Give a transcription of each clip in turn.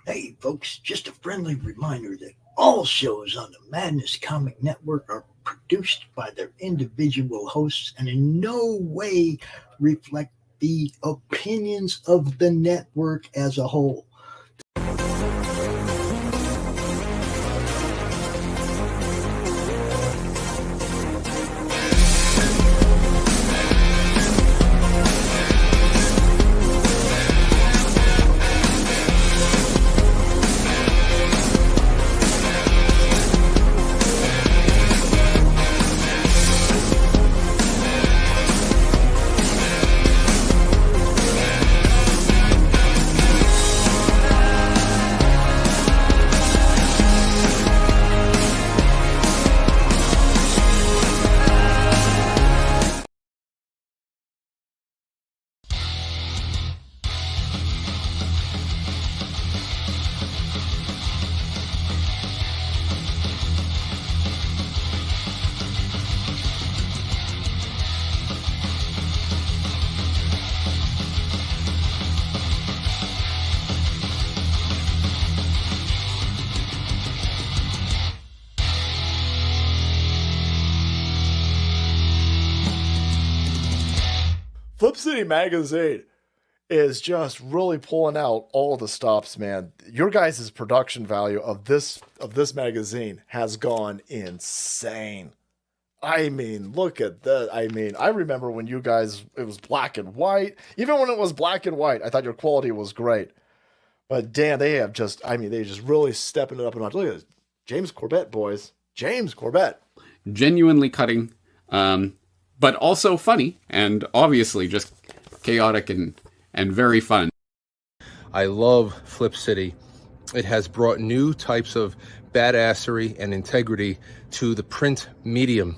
Hey, folks, just a friendly reminder that all shows on the Madness Comic Network are produced by their individual hosts and in no way reflect the opinions of the network as a whole. Flip City Magazine is just really pulling out all the stops, man. Your guys' production value of this magazine has gone insane. I mean, look at that. I mean, I remember when you guys it was black and white. Even when it was black and white, I thought your quality was great. But damn, they just really stepping it up a notch. Look at this. James Corbett, boys. James Corbett. Genuinely cutting, but also funny, and obviously just chaotic and very fun. I love Flip City. It has brought new types of badassery and integrity to the print medium.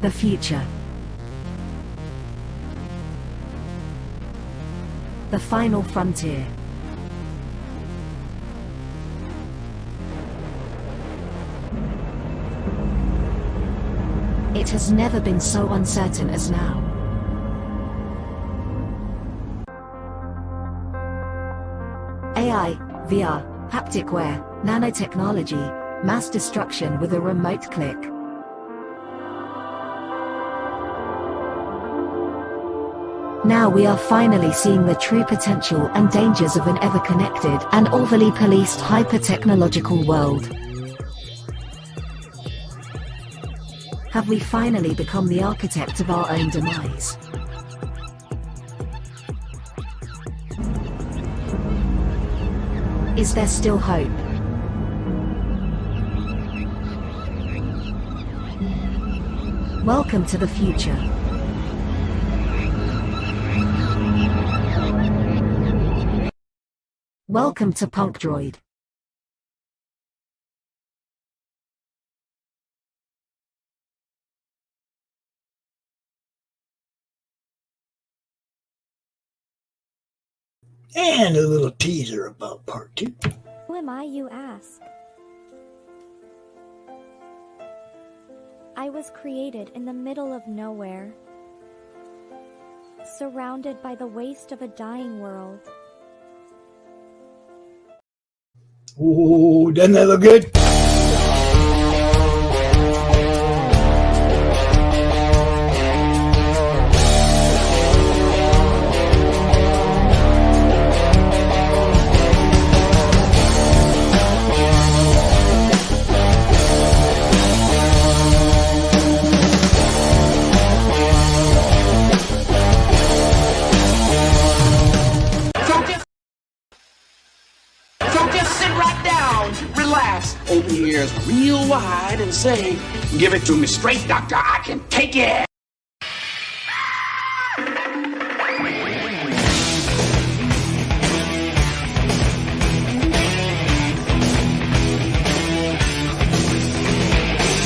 The future. The final frontier. It has never been so uncertain as now. AI, VR, haptic wear, nanotechnology, mass destruction with a remote click. Now we are finally seeing the true potential and dangers of an ever-connected and overly policed hyper-technological world. Have we finally become the architect of our own demise? Is there still hope? Welcome to the future. Welcome to Punk Droid. And a little teaser about part 2. Who am I, you ask? I was created in the middle of nowhere, surrounded by the waste of a dying world. Ooh, doesn't that look good? Open your ears real wide and say, give it to me straight, doctor, I can take it.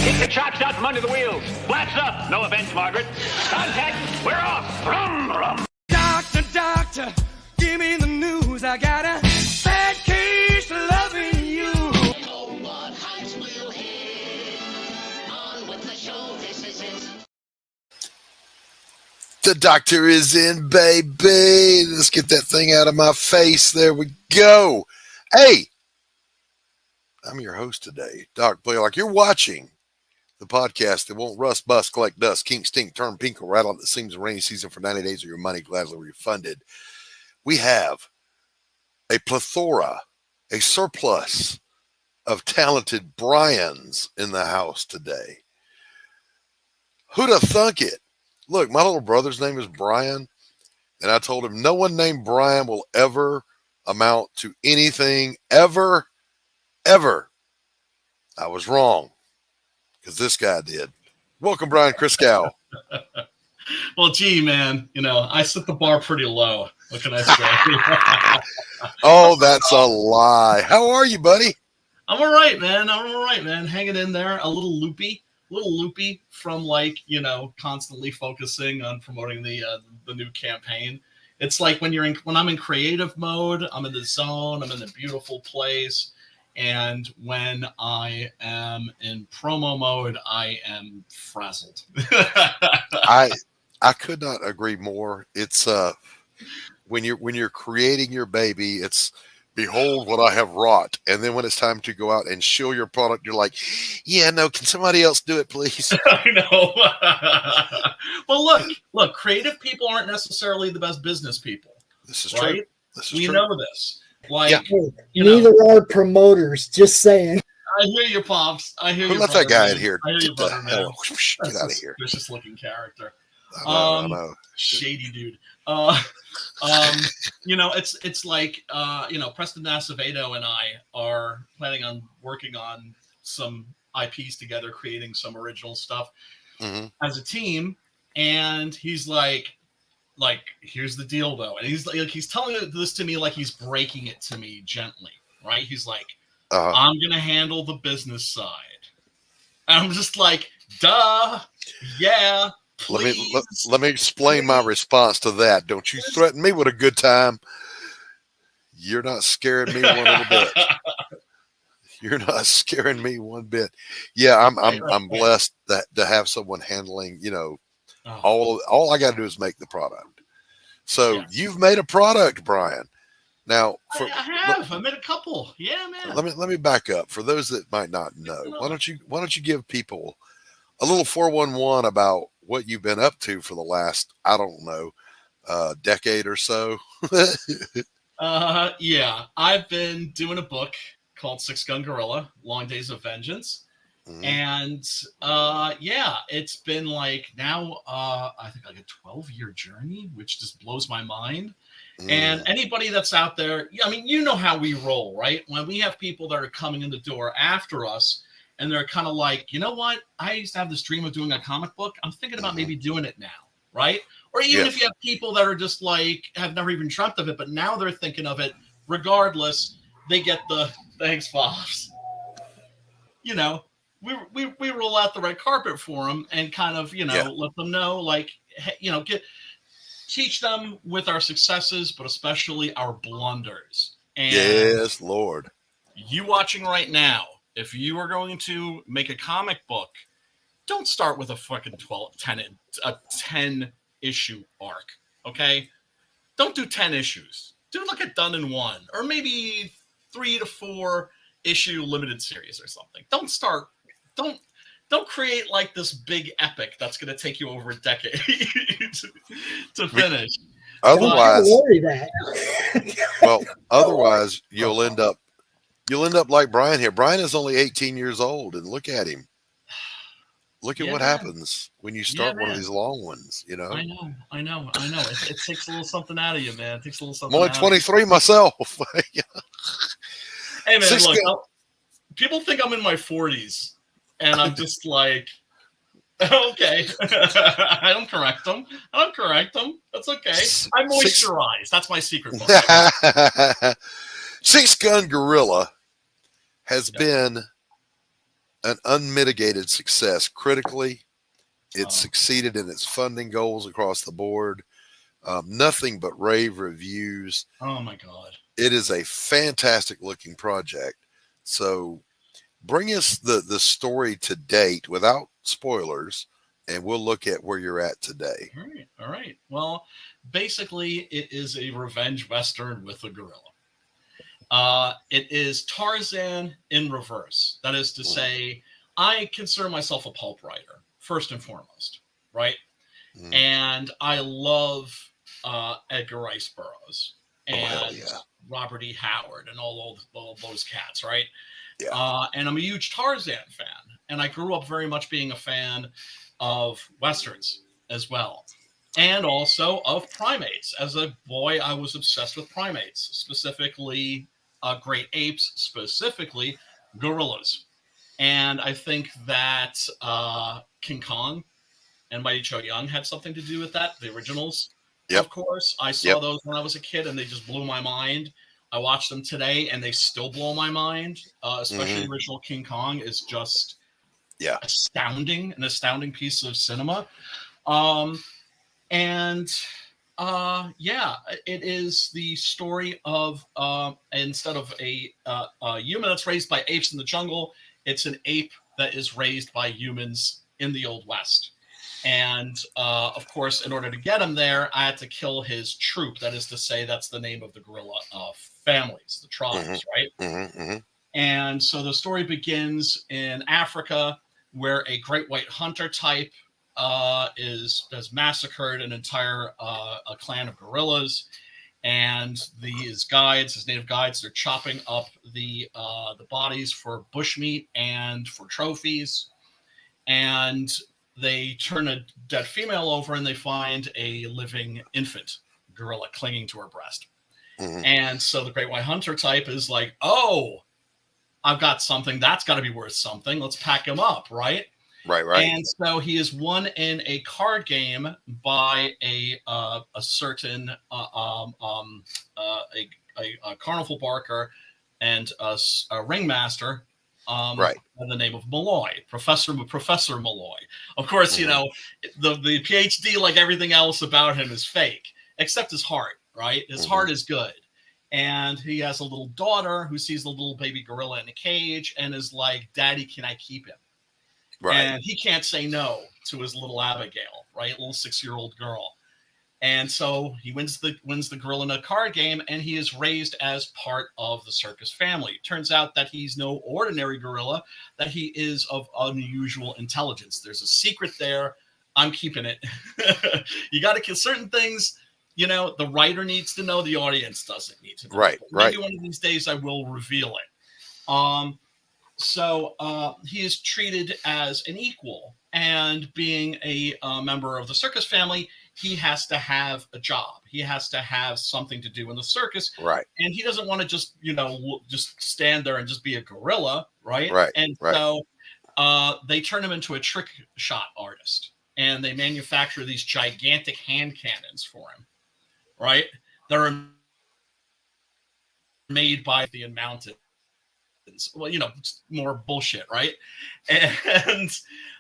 Kick the chops out from under the wheels. Flaps up. No offense, Margaret. Contact. We're off. Rum, rum. Doctor, doctor, give me the news. I got a bad case of loving you. The doctor is in, baby. Let's get that thing out of my face. There we go. Hey, I'm your host today, Doc Blalock. You're watching the podcast that won't rust, bust, collect dust, kink, stink, turn pink, or rattle at the seams of rainy season for 90 days of your money gladly refunded. We have a plethora, a surplus of talented Brians in the house today. Who'd have thunk it? Look, my little brother's name is Brian, and I told him no one named Brian will ever amount to anything ever. I was wrong, because this guy did. Welcome, Brian Christgau. Well, gee, man, I set the bar pretty low. What can I say? Oh, that's a lie. How are you, buddy? I'm all right, man. Hanging in there, a little loopy from constantly focusing on promoting the new campaign. It's like when I'm in creative mode, I'm in the zone, I'm in the beautiful place. And when I am in promo mode, I am frazzled. I could not agree more. It's when you're creating your baby, it's behold what I have wrought. And then when it's time to go out and show your product, you're like, yeah, no, can somebody else do it, please? I know. Well, look, creative people aren't necessarily the best business people. This is right? true. This is we true. know this. Like, Hey, neither are promoters, just saying. I hear you, Pops. I hear you. Who let that guy in man. here? I hear you, Get brother, man. Get out of here. Suspicious looking character. I know. Shady dude. It's like Preston Acevedo and I are planning on working on some IPs together, creating some original stuff as a team. And he's like, here's the deal though. And he's telling this to me like he's breaking it to me gently, right? He's like, I'm gonna handle the business side. And I'm just like, duh, yeah. Let me explain my response to that. Don't you threaten me with a good time. You're not scaring me one little bit. You're not scaring me one bit. Yeah, I'm blessed to have someone handling, all I got to do is make the product. So you've made a product, Brian. Now, I made a couple. Yeah, man. Let me back up for those that might not know. Why don't you give people a little 411 about what you've been up to for the last, I don't know, decade or so? Yeah, I've been doing a book called Six Gun Gorilla, Long Days of Vengeance. And it's been now I think a 12-year journey, which just blows my mind. And anybody that's out there, I mean, you know how we roll, right? When we have people that are coming in the door after us and they're kind of like, you know what? I used to have this dream of doing a comic book. I'm thinking about maybe doing it now, right? Or even if you have people that are just like, have never even dreamt of it, but now they're thinking of it. Regardless, they get the thanks, Pops. We roll out the red carpet for them and kind of, let them know, teach them with our successes, but especially our blunders. And yes, Lord. you watching right now, if you are going to make a comic book, don't start with a fucking 10 issue arc. Okay, don't do 10 issues. Do like a done in one, or maybe 3 to 4 issue limited series or something. Don't create like this big epic that's going to take you over a decade to finish. Otherwise, worry that. well, otherwise you'll end up like Brian here. Brian is only 18 years old, and look at him. Look at what happens when you start one of these long ones. You know. I know. It takes a little something out of you, man. It takes a little something. I'm only 23 myself. Hey, man, look, people think I'm in my 40s, and I'm just like, okay. I don't correct them. That's okay. I moisturize. That's my secret. Six Gun Gorilla has been an unmitigated success critically. It succeeded in its funding goals across the board. Nothing but rave reviews. Oh my God. It is a fantastic looking project. So bring us the story to date without spoilers, and we'll look at where you're at today. All right. Well, basically it is a revenge Western with a gorilla. It is Tarzan in reverse. That is to say, I consider myself a pulp writer, first and foremost, right? And I love Edgar Rice Burroughs and Robert E. Howard and all those cats, right? Yeah. And I'm a huge Tarzan fan. And I grew up very much being a fan of Westerns as well. And also of primates. As a boy, I was obsessed with primates, specifically great apes, specifically gorillas. And I think that King Kong and Mighty Joe Young had something to do with that. The originals, of course. I saw those when I was a kid, and they just blew my mind. I watch them today, and they still blow my mind. Especially the original King Kong is just astounding, an astounding piece of cinema. It is the story of instead of a human that's raised by apes in the jungle, it's an ape that is raised by humans in the Old West. And of course, in order to get him there, I had to kill his troop. That is to say, that's the name of the gorilla families, the tribes, right? And so the story begins in Africa, where a great white hunter type has massacred an entire a clan of gorillas, and his native guides, they're chopping up the bodies for bushmeat and for trophies, and they turn a dead female over and they find a living infant gorilla clinging to her breast. And so the great white hunter type is like, oh, I've got something that's got to be worth something. Let's pack him up, right? Right. And so he is won in a card game by a certain a carnival barker and a ringmaster by the name of Malloy, Professor Malloy. Of course, you know, the PhD, like everything else about him, is fake, except his heart, right? His heart is good. And he has a little daughter who sees the little baby gorilla in a cage and is like, Daddy, can I keep him? Right. And he can't say no to his little Abigail, right? Little 6-year-old girl. And so he wins the gorilla in a card game, and he is raised as part of the circus family. It turns out that he's no ordinary gorilla, that he is of unusual intelligence. There's a secret there. I'm keeping it. You got to kill certain things. You know, the writer needs to know, the audience doesn't need to know. Right. Maybe one of these days I will reveal it. So he is treated as an equal, and being a member of the circus family, he has to have a job. He has to have something to do in the circus. Right. And he doesn't want to just, just stand there and just be a gorilla. Right. Right. And so they turn him into a trick shot artist, and they manufacture these gigantic hand cannons for him. Right. They're made by the Mountains. Well, more bullshit, right? And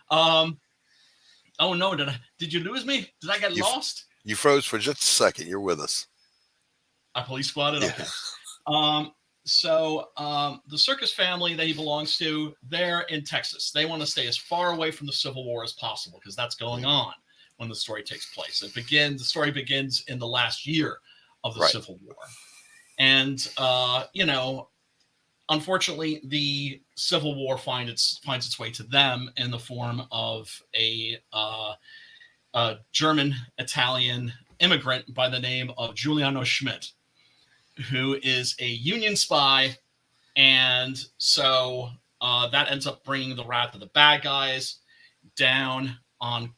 oh no, did you lose me? Did I get lost? You froze for just a second. You're with us. I police squatted? Okay. So the circus family that he belongs to, they're in Texas. They want to stay as far away from the Civil War as possible because that's going on when the story takes place. The story begins in the last year of the Civil War. And, unfortunately, the Civil War finds its way to them in the form of a German-Italian immigrant by the name of Giuliano Schmidt, who is a Union spy. And so that ends up bringing the wrath of the bad guys down on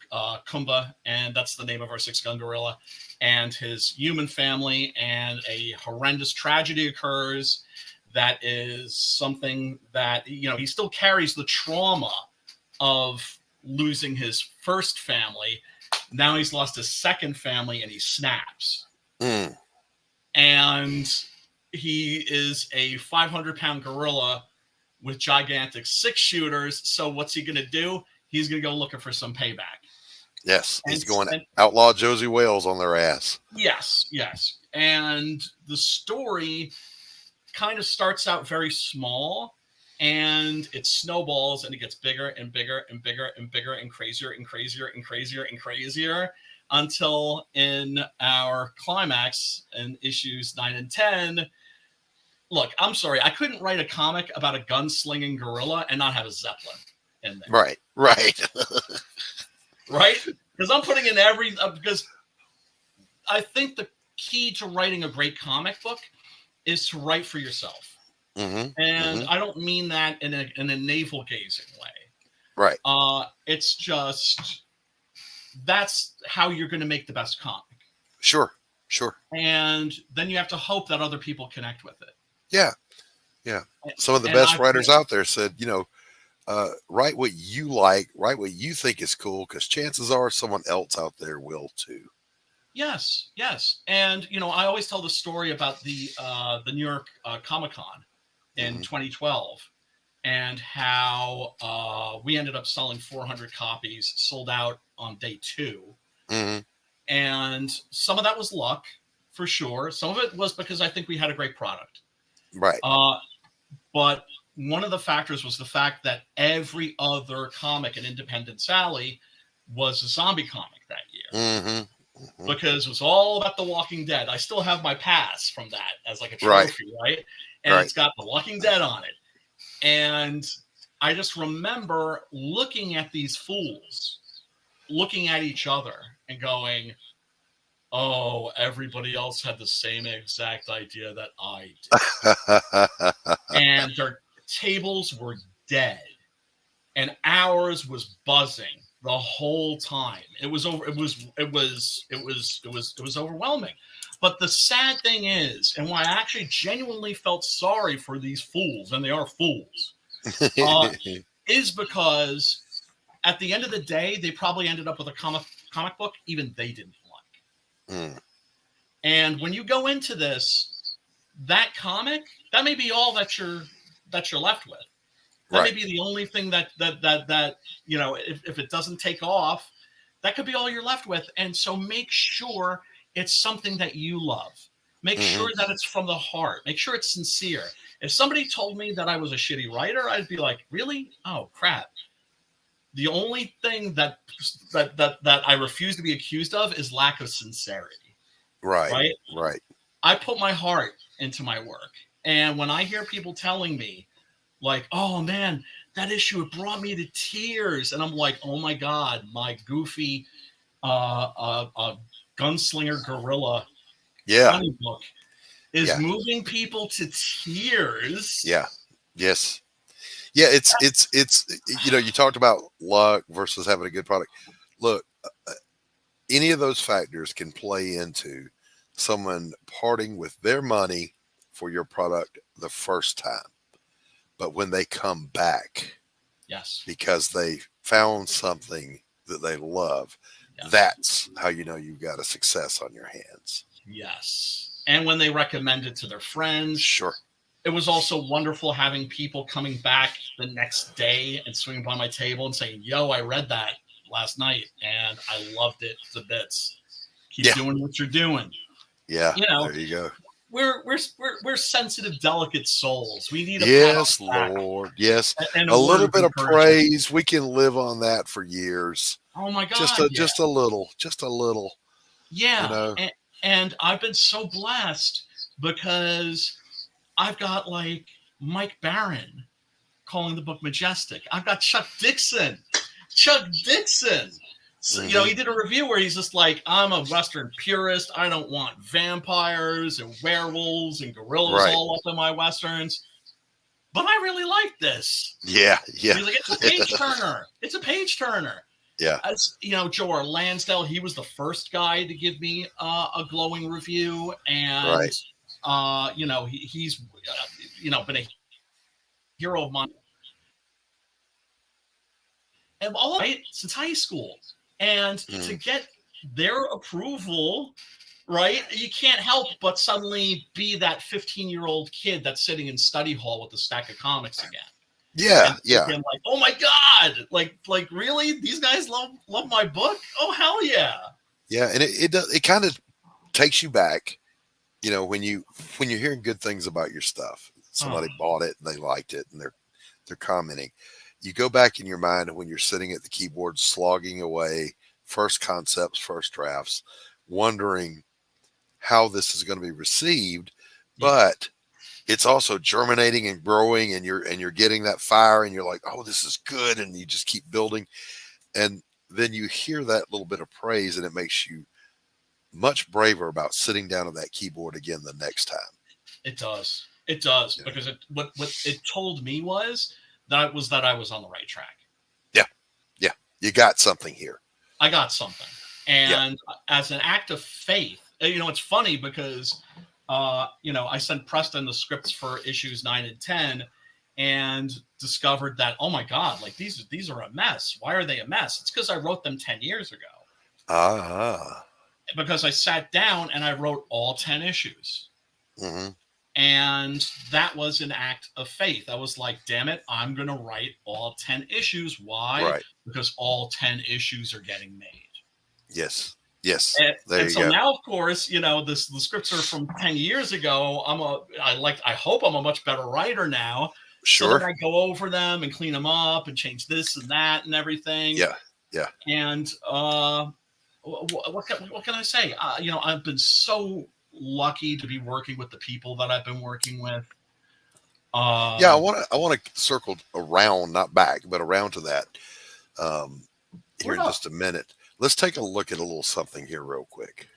Kumba, and that's the name of our six-gun gorilla, and his human family, and a horrendous tragedy occurs that is something that, he still carries the trauma of losing his first family. Now he's lost his second family, and he snaps. And he is a 500-pound gorilla with gigantic six-shooters. So what's he going to do? He's going to go looking for some payback. Yes, he's going to outlaw Josie Wales on their ass. Yes. And the story kind of starts out very small, and it snowballs, and it gets bigger and bigger and bigger and bigger and crazier and crazier and crazier and crazier until in our climax in issues 9 and 10. Look, I'm sorry, I couldn't write a comic about a gunslinging gorilla and not have a Zeppelin in there. Right. Right? Because I'm putting in because I think the key to writing a great comic book is to write for yourself. And I don't mean that in a navel-gazing way. Right. It's just, that's how you're going to make the best comic. Sure. And then you have to hope that other people connect with it. Yeah. Some of the best writers out there said, write what you like, write what you think is cool, because chances are someone else out there will too. Yes. And, I always tell the story about the New York Comic-Con in 2012 and how we ended up selling 400 copies, sold out on day 2. And some of that was luck, for sure. Some of it was because I think we had a great product. Right. But one of the factors was the fact that every other comic in Independence Alley was a zombie comic that year. Because it was all about The Walking Dead. I still have my pass from that as like a trophy, right? And it's got The Walking Dead on it. And I just remember looking at these fools, looking at each other and going, oh, everybody else had the same exact idea that I did. And their tables were dead. And ours was buzzing the whole time. It was overwhelming. But the sad thing is, and why I actually genuinely felt sorry for these fools, and they are fools, is because at the end of the day, they probably ended up with a comic book even they didn't like. And when you go into this, that comic, that may be all that you're left with. That may be the only thing that if it doesn't take off, that could be all you're left with. And so make sure it's something that you love. Make sure that it's from the heart. Make sure it's sincere. If somebody told me that I was a shitty writer, I'd be like, really? Oh, crap. The only thing that I refuse to be accused of is lack of sincerity. Right. I put my heart into my work. And when I hear people telling me, like, oh man, that issue, it brought me to tears. And I'm like, oh my God, my goofy gunslinger gorilla funny book is moving people to tears. Yes. It's you talked about luck versus having a good product. Look, any of those factors can play into someone parting with their money for your product the first time. But when they come back, because they found something that they love, that's how you know you've got a success on your hands. Yes. And when they recommend it to their friends. Sure. It was also wonderful having people coming back the next day and swinging by my table and saying, yo, I read that last night and I loved it to bits. Keep doing what you're doing. Yeah, you know, there you go. We're sensitive, delicate souls. We need a yes, pat on the back Lord. Yes, and a little word bit of encouragement. praise. We can live on that for years. Oh my God! Just a little. Yeah, You know? and I've been so blessed because I've got like Mike Barron calling the book majestic. I've got Chuck Dixon. So, you know, he did a review where he's just like, I'm a Western purist. I don't want vampires and werewolves and gorillas all up in my Westerns. But I really like this. Yeah. He's like, it's a page turner. It's a page turner. Yeah. As you know, Joe Lansdale, he was the first guy to give me a glowing review. And, you know, he's, you know, been a hero of mine. And all right, since high school. And to get their approval, right, you can't help but suddenly be that 15-year-old kid that's sitting in study hall with a stack of comics again. Yeah. And like, oh my God, like really? These guys love my book? Oh hell yeah. Yeah, and it kind of takes you back, you know, when you're hearing good things about your stuff. Somebody bought it and they liked it and they're commenting. You go back in your mind when you're sitting at the keyboard slogging away, first concepts, first drafts, wondering how this is going to be received, but it's also germinating and growing, and you're getting that fire, and you're like, oh, this is good, and you just keep building, and then you hear that little bit of praise, and it makes you much braver about sitting down at that keyboard again the next time. It does, because what it told me was that I was on the right track. Yeah, you got something here. I got something. And as an act of faith, you know, it's funny because, you know, I sent Preston the scripts for issues 9 and 10 and discovered that, oh my God, like these are a mess. Why are they a mess? It's because I wrote them 10 years ago. Because I sat down and I wrote all 10 issues. And that was an act of faith. I was like, damn it, I'm going to write all 10 issues. Why? Right. Because all 10 issues are getting made. Yes. And so now, of course, you know, the scripts are from 10 years ago. I hope I'm a much better wrter now. Sure. So that I go over them and clean them up and change this and that and everything. Yeah. And what can I say? You know, I've been so lucky to be working with the people that I've been working with. I want to circle around, not back, but around to that here in just a minute. Let's take a look at a little something here real quick.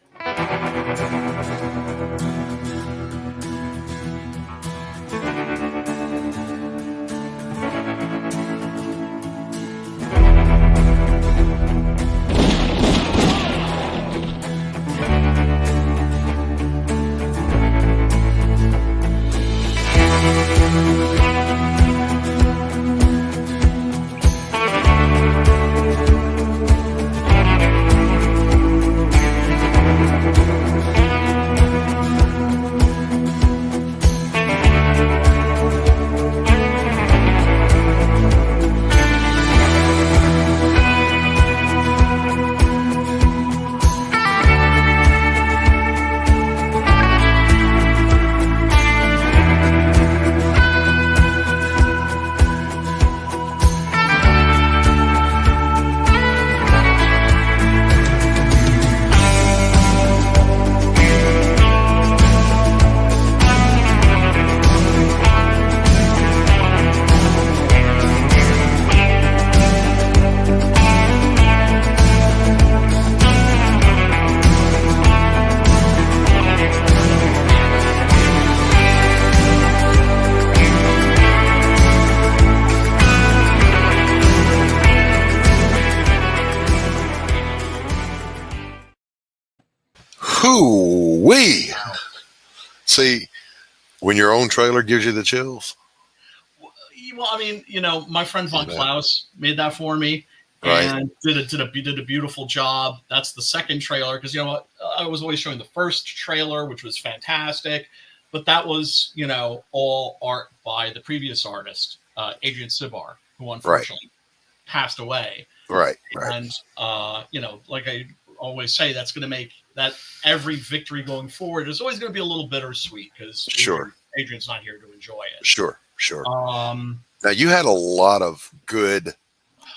Hoo-wee! See, when your own trailer gives you the chills. Well, I mean, you know, my friend Von Klaus made that for me and did a beautiful job. That's the second trailer because, you know what, I was always showing the first trailer, which was fantastic, but that was, you know, all art by the previous artist, Adrian Sibar, who unfortunately passed away. Right. And, you know, like I always say, that's going to make that every victory going forward is always going to be a little bittersweet because Adrian's not here to enjoy it. Sure. Now you had a lot of good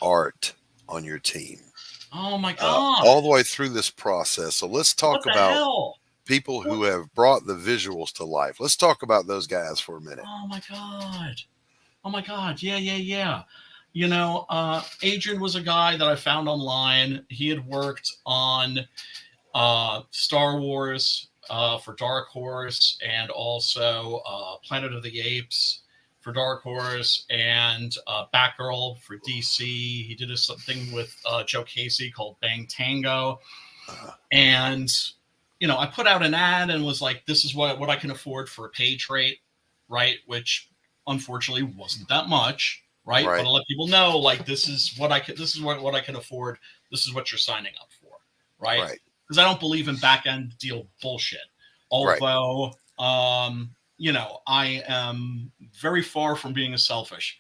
art on your team. Oh my God. All the way through this process. So let's talk about people who have brought the visuals to life. Let's talk about those guys for a minute. Oh my God. Yeah. You know, Adrian was a guy that I found online. He had worked on Star Wars for Dark Horse and also Planet of the Apes for Dark Horse and Batgirl for DC. He did something with Joe Casey called Bang Tango. And, you know, I put out an ad and was like, this is what I can afford for a page rate, right? Which unfortunately wasn't that much, right? But to let people know, like, this is what I can afford. This is what you're signing up for, right? Because I don't believe in back-end deal bullshit. Although, you know, I am very far from being a selfish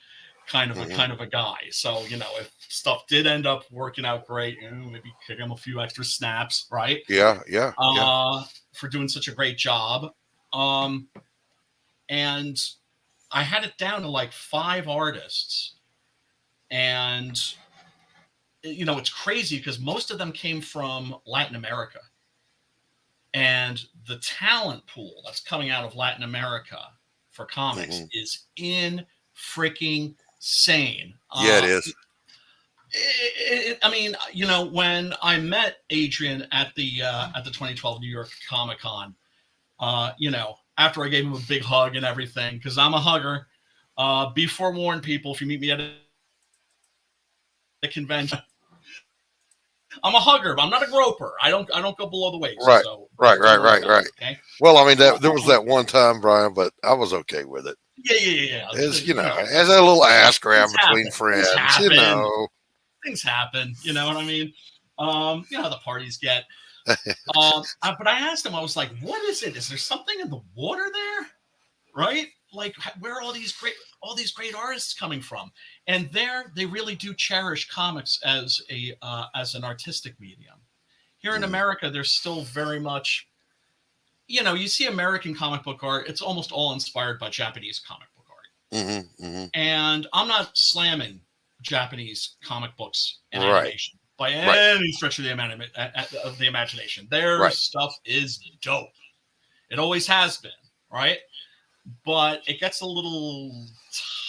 kind of a guy. So, you know, if stuff did end up working out great, you know, maybe kick him a few extra snaps, right? Yeah. For doing such a great job. And I had it down to like 5 artists. And, you know, it's crazy because most of them came from Latin America. And the talent pool that's coming out of Latin America for comics is in freaking sane. Yeah, it is. I mean, you know, when I met Adrian at the 2012 New York Comic Con, you know, after I gave him a big hug and everything, because I'm a hugger. Be forewarned, people, if you meet me at a convention. I'm a hugger, but I'm not a groper. I don't go below the waist. Right. So, Right. Okay? Well, I mean, there was that one time, Brian, but I was okay with it. Yeah. As you know, as a little ass grab between friends, you know. Things happen, you know what I mean? You know how the parties get. But I asked him, I was like, what is it? Is there something in the water there? Right? Like, where are all these great artists coming from? And they really do cherish comics as an artistic medium. Here in America, there's still very much, you know, you see American comic book art, it's almost all inspired by Japanese comic book art. And I'm not slamming Japanese comic books and animation by any stretch of the imagination. Their stuff is dope. It always has been, right? But it gets a little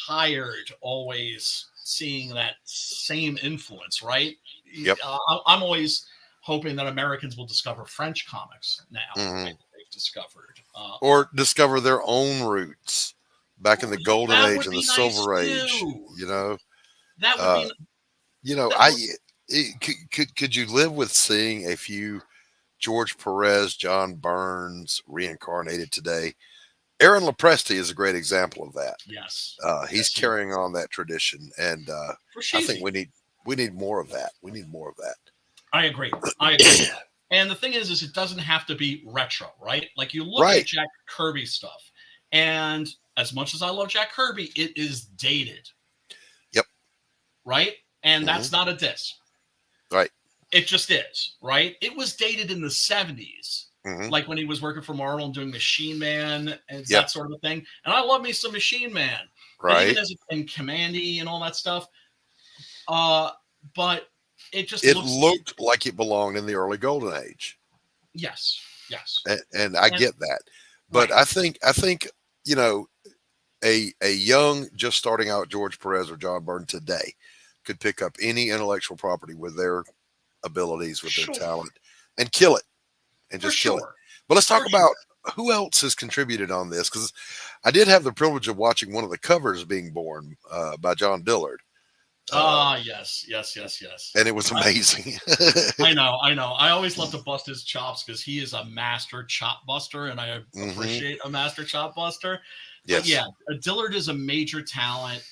tired always seeing that same influence, right? Yep. I'm always hoping that Americans will discover French comics now. They've discovered. Or discover their own roots back in the Golden Age and the Silver Age. You know? That would be... You know, could you live with seeing a few George Perez, John Burns reincarnated today? Aaron Lopresti is a great example of that. Yes. He's carrying on that tradition, and I think we need more of that. We need more of that. I agree. And the thing is it doesn't have to be retro, right? Like you look at Jack Kirby stuff, and as much as I love Jack Kirby, it is dated. Yep. Right? And that's not a diss. Right. It just is, right? It was dated in the 70s. Like when he was working for Marvel and doing Machine Man and that sort of a thing. And I love me some Machine Man. Right. And Commandy and all that stuff. But it just looked like it belonged in the early Golden Age. Yes. And I get that. But I think, you know, a young, just starting out George Perez or John Byrne today could pick up any intellectual property with their abilities, with their talent, and kill it. And just kill it. But let's talk about who else has contributed on this, because I did have the privilege of watching one of the covers being born by John Dillard. Yes. And it was amazing. I know. I always love to bust his chops because he is a master chop buster, and I appreciate a master chop buster. Yes. But yeah, Dillard is a major talent.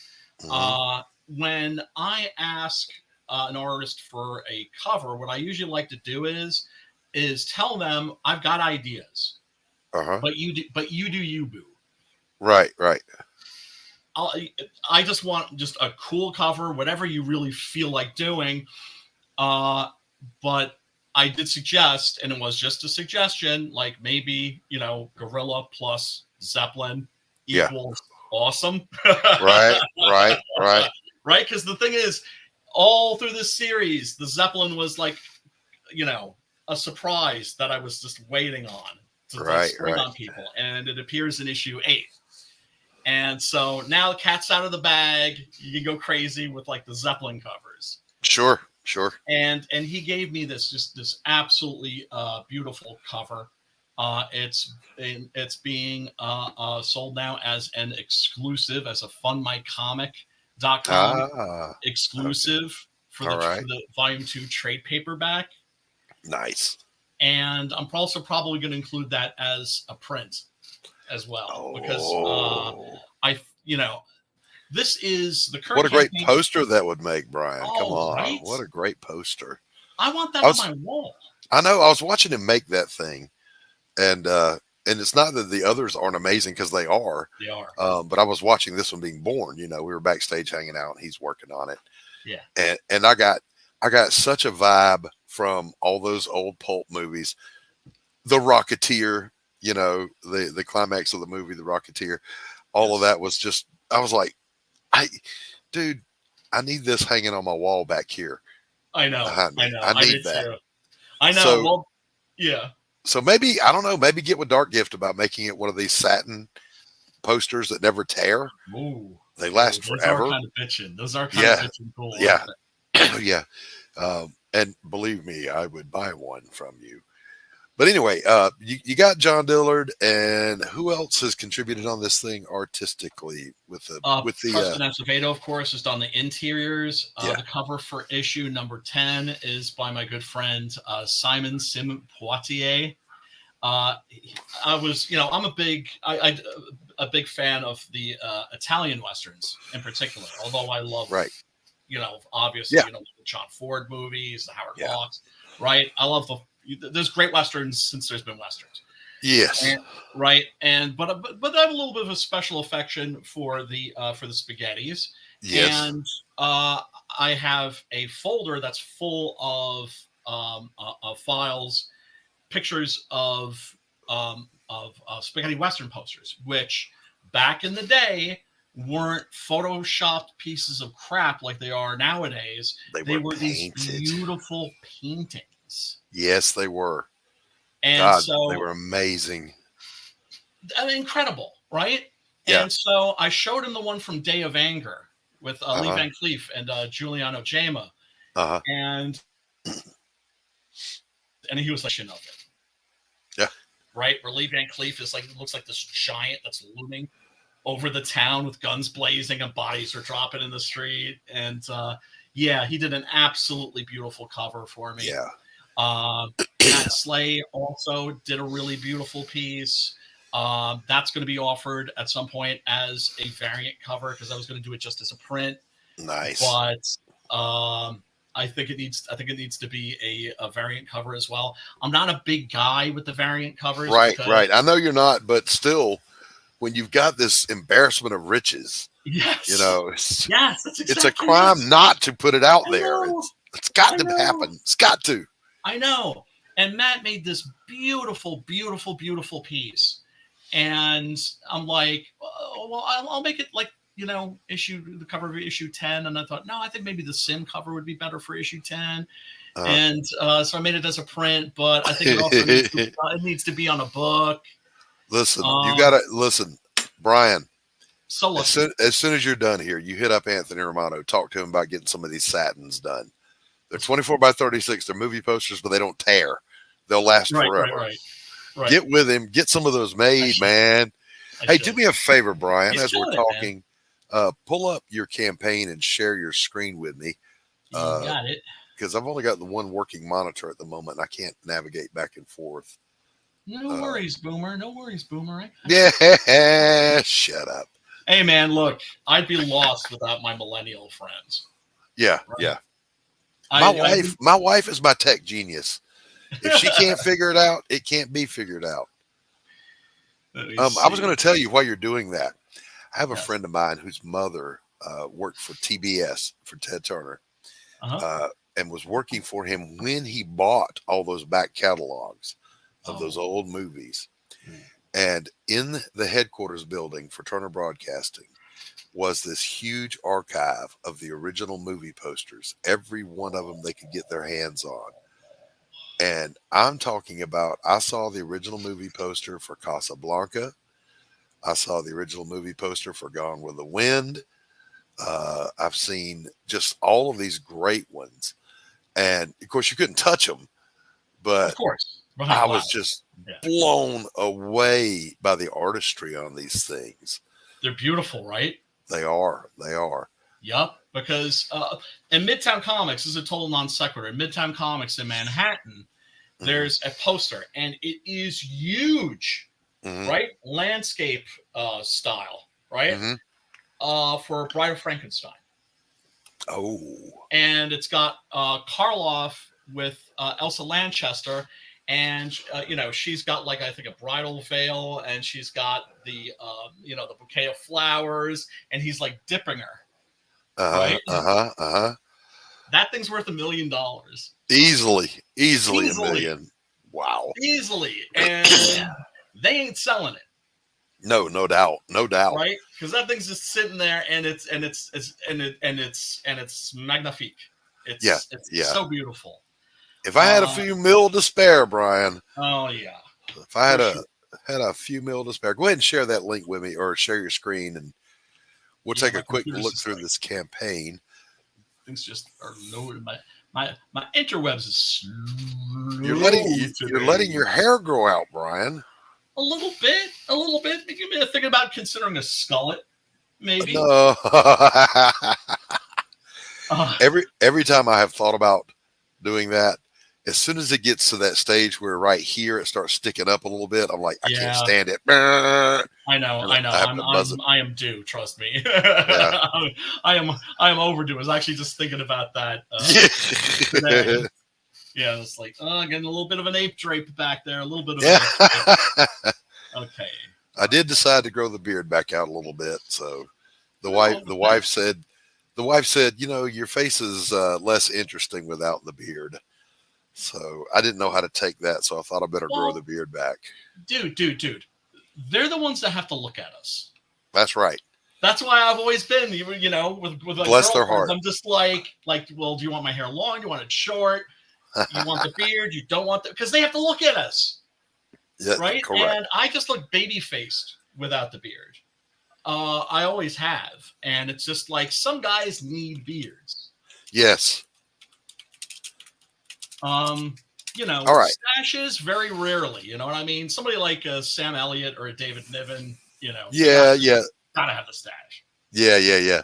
When I ask an artist for a cover, what I usually like to do is tell them I've got ideas, but you do you, boo. Right. I just want a cool cover, whatever you really feel like doing. But I did suggest, and it was just a suggestion, like maybe, Gorilla plus Zeppelin equals awesome. Right. Right? Because the thing is, all through this series, the Zeppelin was like, a surprise that I was just waiting on to spring on people. And it appears in issue 8. And so now the cat's out of the bag. You can go crazy with like the Zeppelin covers. Sure. And he gave me this absolutely beautiful cover. It's being sold now as an exclusive, as a FundMyComic.com exclusive for the Volume 2 trade paperback. Nice. And I'm also probably going to include that as a print as well, because this is the current. What a great poster that would make, Brian. Come on. Right? What a great poster. I want that on my wall. I know. I was watching him make that thing. And it's not that the others aren't amazing, because they are. They are. But I was watching this one being born. We were backstage hanging out, and he's working on it. Yeah. And I got such a vibe from all those old pulp movies. The Rocketeer, the climax of the movie, The Rocketeer. All of that was just, I was like, dude, I need this hanging on my wall back here. I know. I need that. Too. I know. So, yeah. So maybe, I don't know, maybe get with Dark Gift about making it one of these satin posters that never tear. Ooh. They last forever. Those are kind of bitching cool. Yeah. Yeah. And believe me, I would buy one from you. But anyway, you got John Dillard, and who else has contributed on this thing artistically with the Preston Acevedo, of course, has done the interiors. The cover for issue number 10 is by my good friend Simon Poitier. I'm a big fan of the Italian westerns in particular. Although I love, obviously, the John Ford movies, the Howard Hawks, right? I love there's great westerns since there's been westerns. Yes. But I have a little bit of a special affection for the spaghettis. Yes. And I have a folder that's full of files, pictures of spaghetti western posters, which back in the day weren't photoshopped pieces of crap like they are nowadays. They were these beautiful paintings. Yes, they were. And so they were amazing. I mean, incredible, right? Yeah. And so I showed him the one from Day of Anger with Lee Van Cleef and Giuliano Jama. And he was like, "Shit, of it." Yeah. Right? Where Lee Van Cleef is like, looks like this giant that's looming over the town with guns blazing and bodies are dropping in the street. And he did an absolutely beautiful cover for me. Yeah. Matt Slay also did a really beautiful piece. That's going to be offered at some point as a variant cover, because I was going to do it just as a print. Nice. But I think it needs to be a variant cover as well. I'm not a big guy with the variant covers. Right. I know you're not, but still, when you've got this embarrassment of riches, yes, it's exactly a crime not to put it out there. It's got to happen. It's got to. I know. And Matt made this beautiful, beautiful, beautiful piece. And I'm like, well, I'll make it like, the cover of issue 10. And I thought, no, I think maybe the Sim cover would be better for issue 10. And so I made it as a print, but I think it also needs to be on a book. Listen, you got to listen, Brian. So as soon as you're done here, you hit up Anthony Romano, talk to him about getting some of these satins done. They're 24 by 36. They're movie posters, but they don't tear. They'll last forever. Right. Get with him. Get some of those made, man. Hey, do me a favor, Brian, as we're talking. Pull up your campaign and share your screen with me. You got it. Because I've only got the one working monitor at the moment. And I can't navigate back and forth. No worries, Boomer. No worries, Boomer. Yeah, shut up. Hey, man, look, I'd be lost without my millennial friends. Yeah, right? Yeah. My wife is my tech genius. If she can't figure it out, it can't be figured out. I was going to tell you while you're doing that. I have a friend of mine whose mother worked for TBS, for Ted Turner. and was working for him when he bought all those back catalogs of those old movies. And in the headquarters building for Turner Broadcasting was this huge archive of the original movie posters, every one of them they could get their hands on. And I'm talking about, I saw the original movie poster for Casablanca. I saw the original movie poster for Gone with the Wind. I've seen just all of these great ones. And of course, you couldn't touch them, but Of course. I was just blown away by the artistry on these things. They're beautiful, right? They are. They are. Yup. Because in Midtown Comics, this is a total non sequitur. In Midtown Comics in Manhattan, there's a poster, and it is huge, right? Landscape style, right? For Bride of Frankenstein. Oh. And it's got Karloff with Elsa Lanchester. And, she's got I think a bridal veil, and she's got the, the bouquet of flowers, and he's dipping her. Right? That thing's worth $1 million. Easily $1 million. Wow. Easily. And they ain't selling it. No doubt. Right? Because that thing's just sitting there, and it's magnifique. It's so beautiful. If I had a few mil to spare, Brian. Oh yeah. If I had a few mil to spare, go ahead and share that link with me, or share your screen, and we'll take a quick look through this campaign. Things just are loaded. My interwebs is slow. You're letting your hair grow out, Brian. A little bit. You may be thinking about considering a skullet, maybe. No. Every time I have thought about doing that, as soon as it gets to that stage where right here it starts sticking up a little bit, I'm like, I can't stand it. I know. I am due. Trust me. Yeah. I am overdue. I was actually just thinking about that today. Yeah, it's getting a little bit of an ape drape back there. A little bit of okay. I did decide to grow the beard back out a little bit. So the wife said, your face is less interesting without the beard. So I didn't know how to take that, so I thought I better grow the beard back. Dude. They're the ones that have to look at us. That's right. That's why I've always been, with bless their heart. I'm just well, do you want my hair long? Do you want it short? You want the beard? You don't want because they have to look at us. Yeah, right? Correct. And I just look baby-faced without the beard. I always have. And it's just some guys need beards. Yes. All right. Stashes very rarely, you know what I mean? Somebody like Sam Elliott or a David Niven, gotta have the stash. Yeah.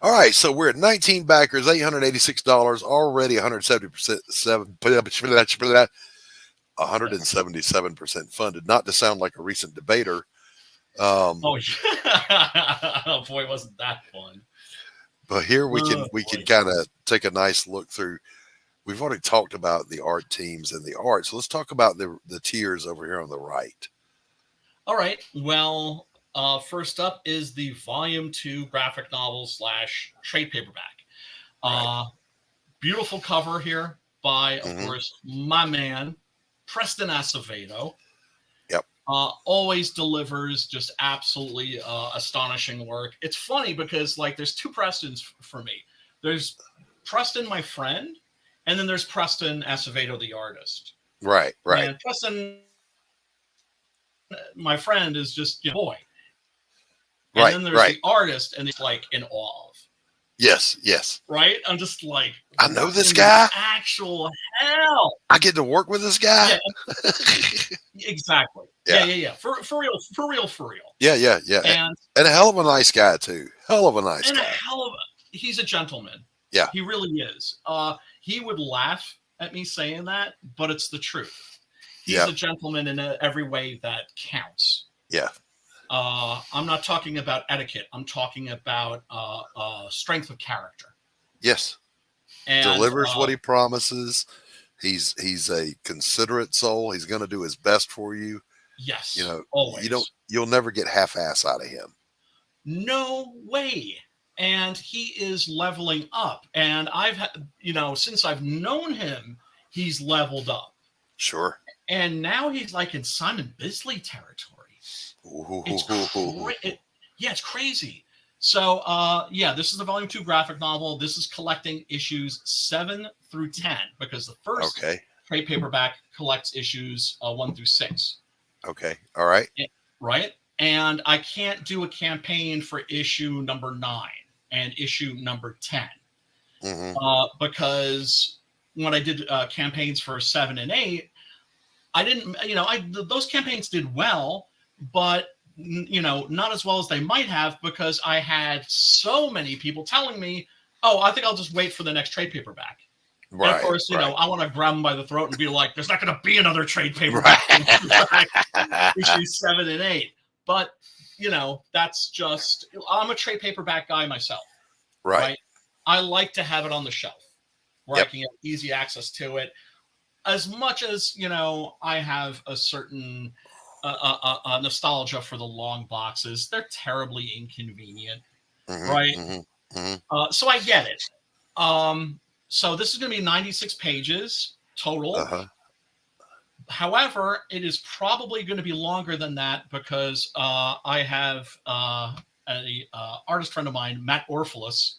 All right, so we're at 19 backers, $886, already 177% funded. Not to sound like a recent debater. Oh boy, wasn't that fun. But here we can kind of take a nice look through. We've already talked about the art teams and the art, so let's talk about the tiers over here on the right. All right. Well, first up is the Volume 2 graphic novel / trade paperback. Right. Beautiful cover here by, of course, my man, Preston Acevedo. Yep. Always delivers just absolutely astonishing work. It's funny because there's two Prestons for me. There's Preston, my friend, and then there's Preston Acevedo, the artist. Right. And Preston, my friend, is just boy. And then there's the artist, and it's in awe of. Yes. Right? I'm just I know this guy. Actual hell. I get to work with this guy. Yeah. Exactly. Yeah. For real. Yeah. And a hell of a nice guy too. He's a gentleman. Yeah. He really is. He would laugh at me saying that, but it's the truth. He's a gentleman in every way that counts. Yeah. I'm not talking about etiquette. I'm talking about strength of character. Yes. And delivers what he promises. He's a considerate soul. He's going to do his best for you. Yes. Always. You'll never get half-ass out of him. No way. and he is leveling up. And I've had, since I've known him, he's leveled up. Sure. And now he's like in Simon Bisley territory. It's crazy. So, this is the volume 2 graphic novel. This is collecting issues 7 through 10 because the first trade paperback collects issues 1 through 6. Okay. All right. Right. And I can't do a campaign for issue number 9 and issue number 10 because when I did campaigns for 7 and 8, I didn't, those campaigns did well, but not as well as they might have because I had so many people telling me, oh, I think I'll just wait for the next trade paperback. Right, and of course, I want to grab them by the throat and be like, there's not going to be another trade paperback issue 7 and 8. But, that's just, I'm a trade paperback guy myself. Right? I like to have it on the shelf where I can get easy access to it. As much as, I have a certain nostalgia for the long boxes. They're terribly inconvenient, right? So I get it. So this is going to be 96 pages total. However, it is probably going to be longer than that because I have an artist friend of mine, Matt Orpheus,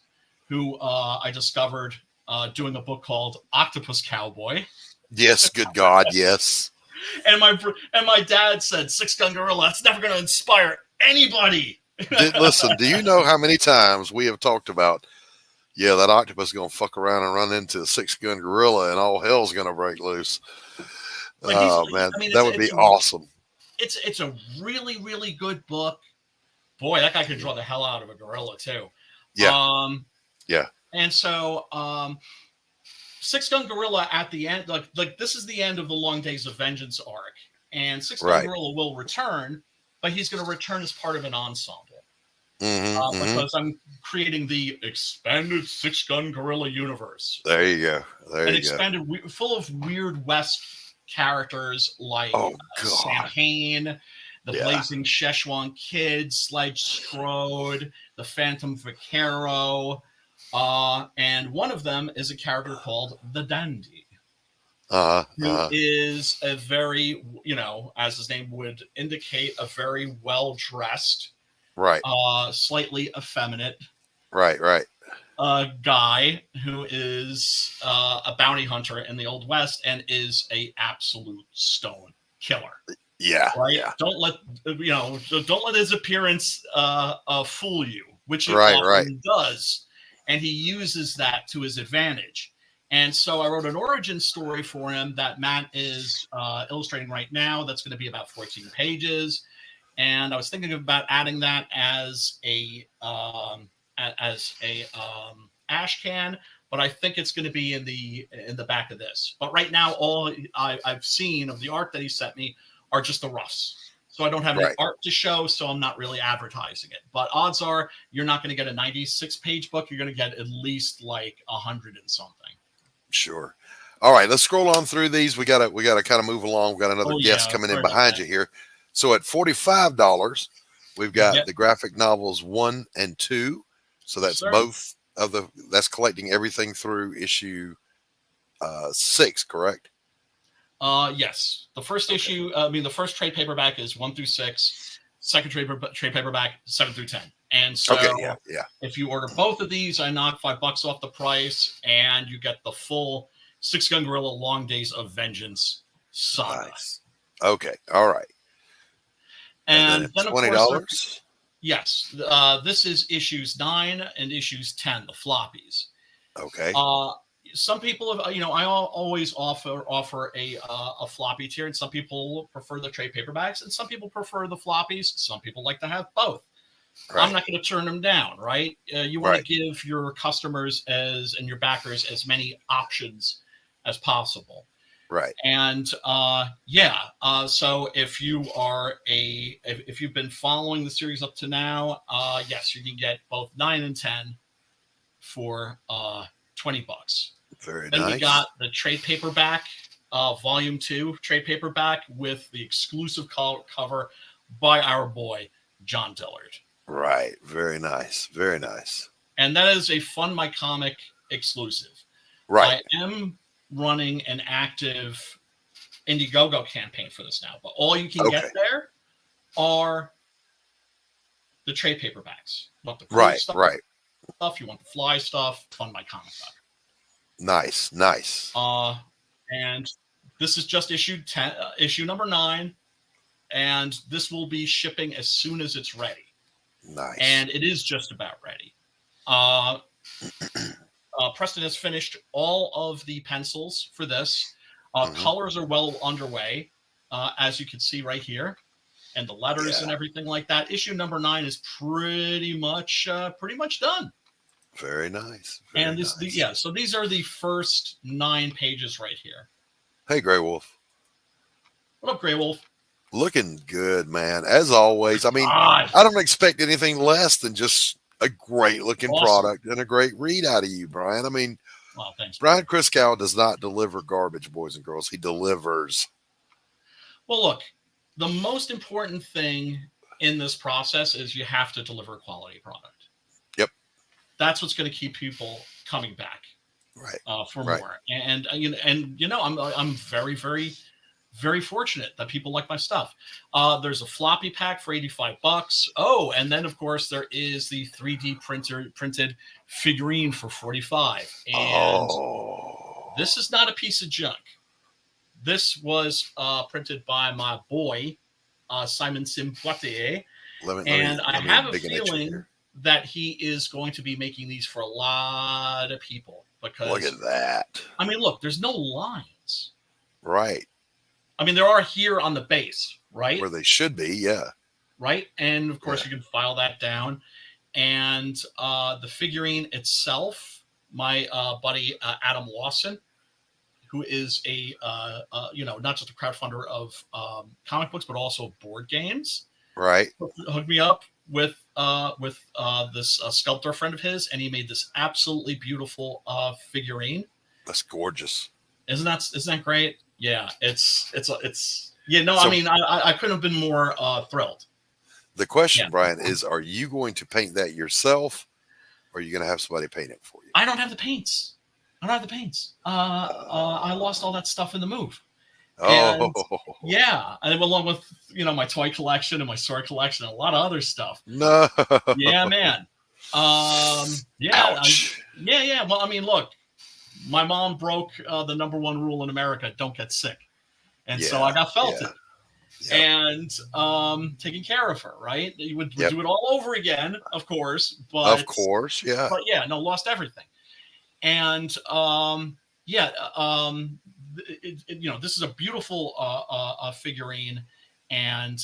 who I discovered doing a book called Octopus Cowboy. Yes, good God, yes. And my dad said, Six Gun Gorilla, it's never going to inspire anybody. Listen, do you know how many times we have talked about, that octopus is going to fuck around and run into a 6-gun gorilla and all hell's going to break loose. Oh, man, that would be awesome. It's a really, really good book. Boy, that guy could draw the hell out of a gorilla, too. Yeah. And so... 6-Gun Gorilla at the end, like this is the end of the Long Days of Vengeance arc, and 6-Gun Gorilla will return, but he's going to return as part of an ensemble because I'm creating the expanded 6-Gun Gorilla universe. There you go. Expanded, full of Weird West characters like Sam Hain, the Blazing Szechuan Kid, Sledge Strode, the Phantom Vaquero. And one of them is a character called the Dandy, who is a very, as his name would indicate, a very well-dressed, slightly effeminate, guy who is a bounty hunter in the Old West and is a absolute stone killer. Don't let his appearance fool you, which it often does. And he uses that to his advantage. And so I wrote an origin story for him that Matt is illustrating right now. That's going to be about 14 pages. And I was thinking about adding that as a ash can, but I think it's going to be in the back of this. But right now, all I've seen of the art that he sent me are just the roughs. So I don't have any art to show, so I'm not really advertising it. But odds are you're not going to get a 96-page book. You're going to get at least like 100 and something. Sure. All right, let's scroll on through these. We gotta kind of move along. We've got another guest coming in behind you here. So at $45, we've got the graphic novels 1 and 2. So that's both of that's collecting everything through issue 6, correct? Yes. The first issue, the first trade paperback is 1 through 6. Second trade paperback 7 through 10. And so if you order both of these, I knock $5 off the price and you get the full 6-Gun Gorilla Long Days of Vengeance saga. Nice. Okay. All right. And then of $20. Course, yes. This is issues 9 and issues 10, the floppies. Okay. Some people have, I always offer a floppy tier, and some people prefer the trade paperbacks, and some people prefer the floppies. Some people like to have both. Right. I'm not going to turn them down, right? You want to give your customers and your backers as many options as possible. Right. And so if you've been following the series up to now, yes, you can get both 9 and 10 for $20. Very then nice. We got the trade paperback, volume 2 trade paperback with the exclusive cover by our boy John Dillard. Right. Very nice. Very nice. and that is a Fund My Comic exclusive. Right. I am running an active Indiegogo campaign for this now, but all you can get there are the trade paperbacks. You want the cool stuff, you want the fly stuff, Fund My Comic. Nice. And this is just issue number 9, and this will be shipping as soon as it's ready. Nice. And it is just about ready. Preston has finished all of the pencils for this. Colors are well underway, as you can see right here, and the letters and everything like that. Issue number 9 is pretty much done. Very nice. So these are the first 9 pages right here. Hey, Grey Wolf. What up, Grey Wolf? Looking good, man. As always. I mean, I don't expect anything less than just a great looking product and a great read out of you, Brian. I mean, thanks, Brian Christgau does not deliver garbage, boys and girls. He delivers. Well, look, the most important thing in this process is you have to deliver a quality product. Yep. That's what's going to keep people coming back. Right. For more. And I'm very, very, very fortunate that people like my stuff. There's a floppy pack for $85. Oh, and then of course there is the 3D printed figurine for $45. And this is not a piece of junk. This was printed by my boy Simon Simpoitier, and I have a feeling that he is going to be making these for a lot of people. Because look at that. I mean, look, there's no lines. Right. I mean, there are here on the base, right? Where they should be, yeah. Right. And of course, you can file that down. And the figurine itself, my buddy Adam Lawson, who is not just a crowdfunder of comic books, but also board games. Right. Hooked me up with this sculptor friend of his, and he made this absolutely beautiful figurine. That's gorgeous. Isn't that great? Yeah, it's I mean, I couldn't have been more thrilled. The question, Brian, is: are you going to paint that yourself, or are you going to have somebody paint it for you? I don't have the paints. I lost all that stuff in the move. And, and along with my toy collection and my sword collection and a lot of other stuff. No. Yeah, man. Ouch. Well, I mean, look, my mom broke the number 1 rule in America: don't get sick, and so I got felted, and taking care of her. Right, you would do it all over again, of course. But lost everything, and this is a beautiful figurine, and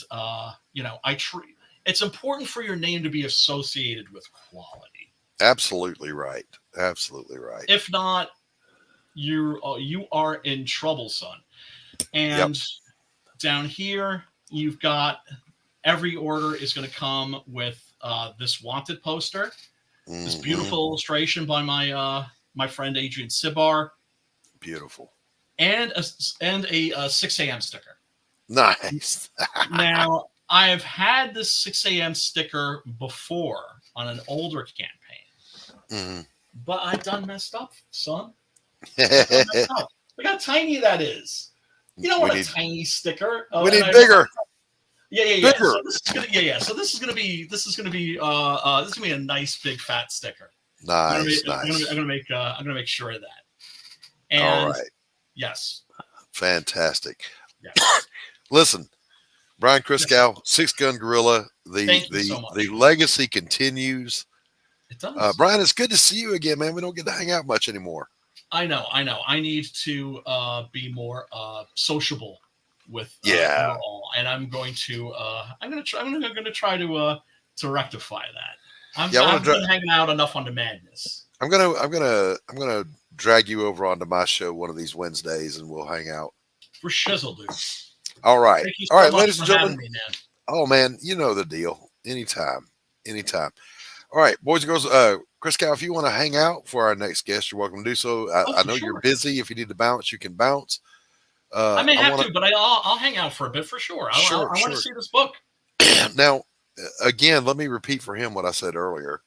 it's important for your name to be associated with quality. Absolutely right. If not, you are in trouble, son. And down here, you've got every order is going to come with this wanted poster, this beautiful illustration by my friend Adrian Sibar. Beautiful. And a 6 a.m. sticker. Nice. Now, I have had this 6 a.m. sticker before on an older campaign, but I done messed up, son. Look how tiny that is. You don't want a tiny sticker. We need bigger. Yeah. So this is gonna be a nice big fat sticker. Nice. I'm gonna make sure of that. And all right. Yes. Fantastic. Yes. Listen, Brian Christgau, Six Gun Gorilla. The legacy continues. It does. Brian, it's good to see you again, man. We don't get to hang out much anymore. I know. I need to be more sociable with you all, and I'm going to try to rectify that. I've been hanging out enough on the madness. I'm gonna drag you over onto my show one of these Wednesdays, and we'll hang out. For shizzle, dude. All right. Thank you so much ladies and for gentlemen. having me, man. Oh man, you know the deal. Anytime. All right, boys and girls. Christgau, if you want to hang out for our next guest, you're welcome to do so. I know you're busy. If you need to bounce, you can bounce. I may have to, but I'll hang out for a bit for sure. I want to see this book. Now, again, let me repeat for him what I said earlier.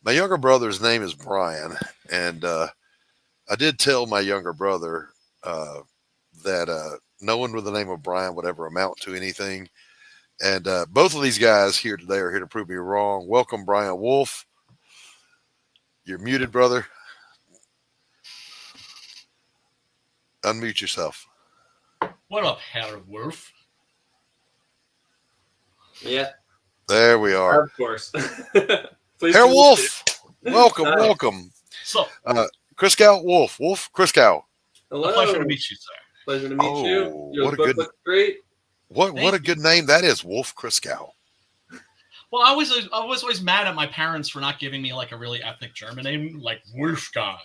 My younger brother's name is Brian, and I did tell my younger brother that no one with the name of Brian would ever amount to anything. And both of these guys here today are here to prove me wrong. Welcome, Brian Wolf. You're muted, brother. Unmute yourself. What up, Herr Wolf? Yeah. There we are. Of course. Herr Wolf, welcome. So, Christgau, Wolf, Christgau. Hello. A pleasure to meet you, sir. Pleasure to meet you. Your What a book good, looks great. what a good name that is, Wolf Christgau. Well, I was always mad at my parents for not giving me like a really ethnic German name, like Wolfgang.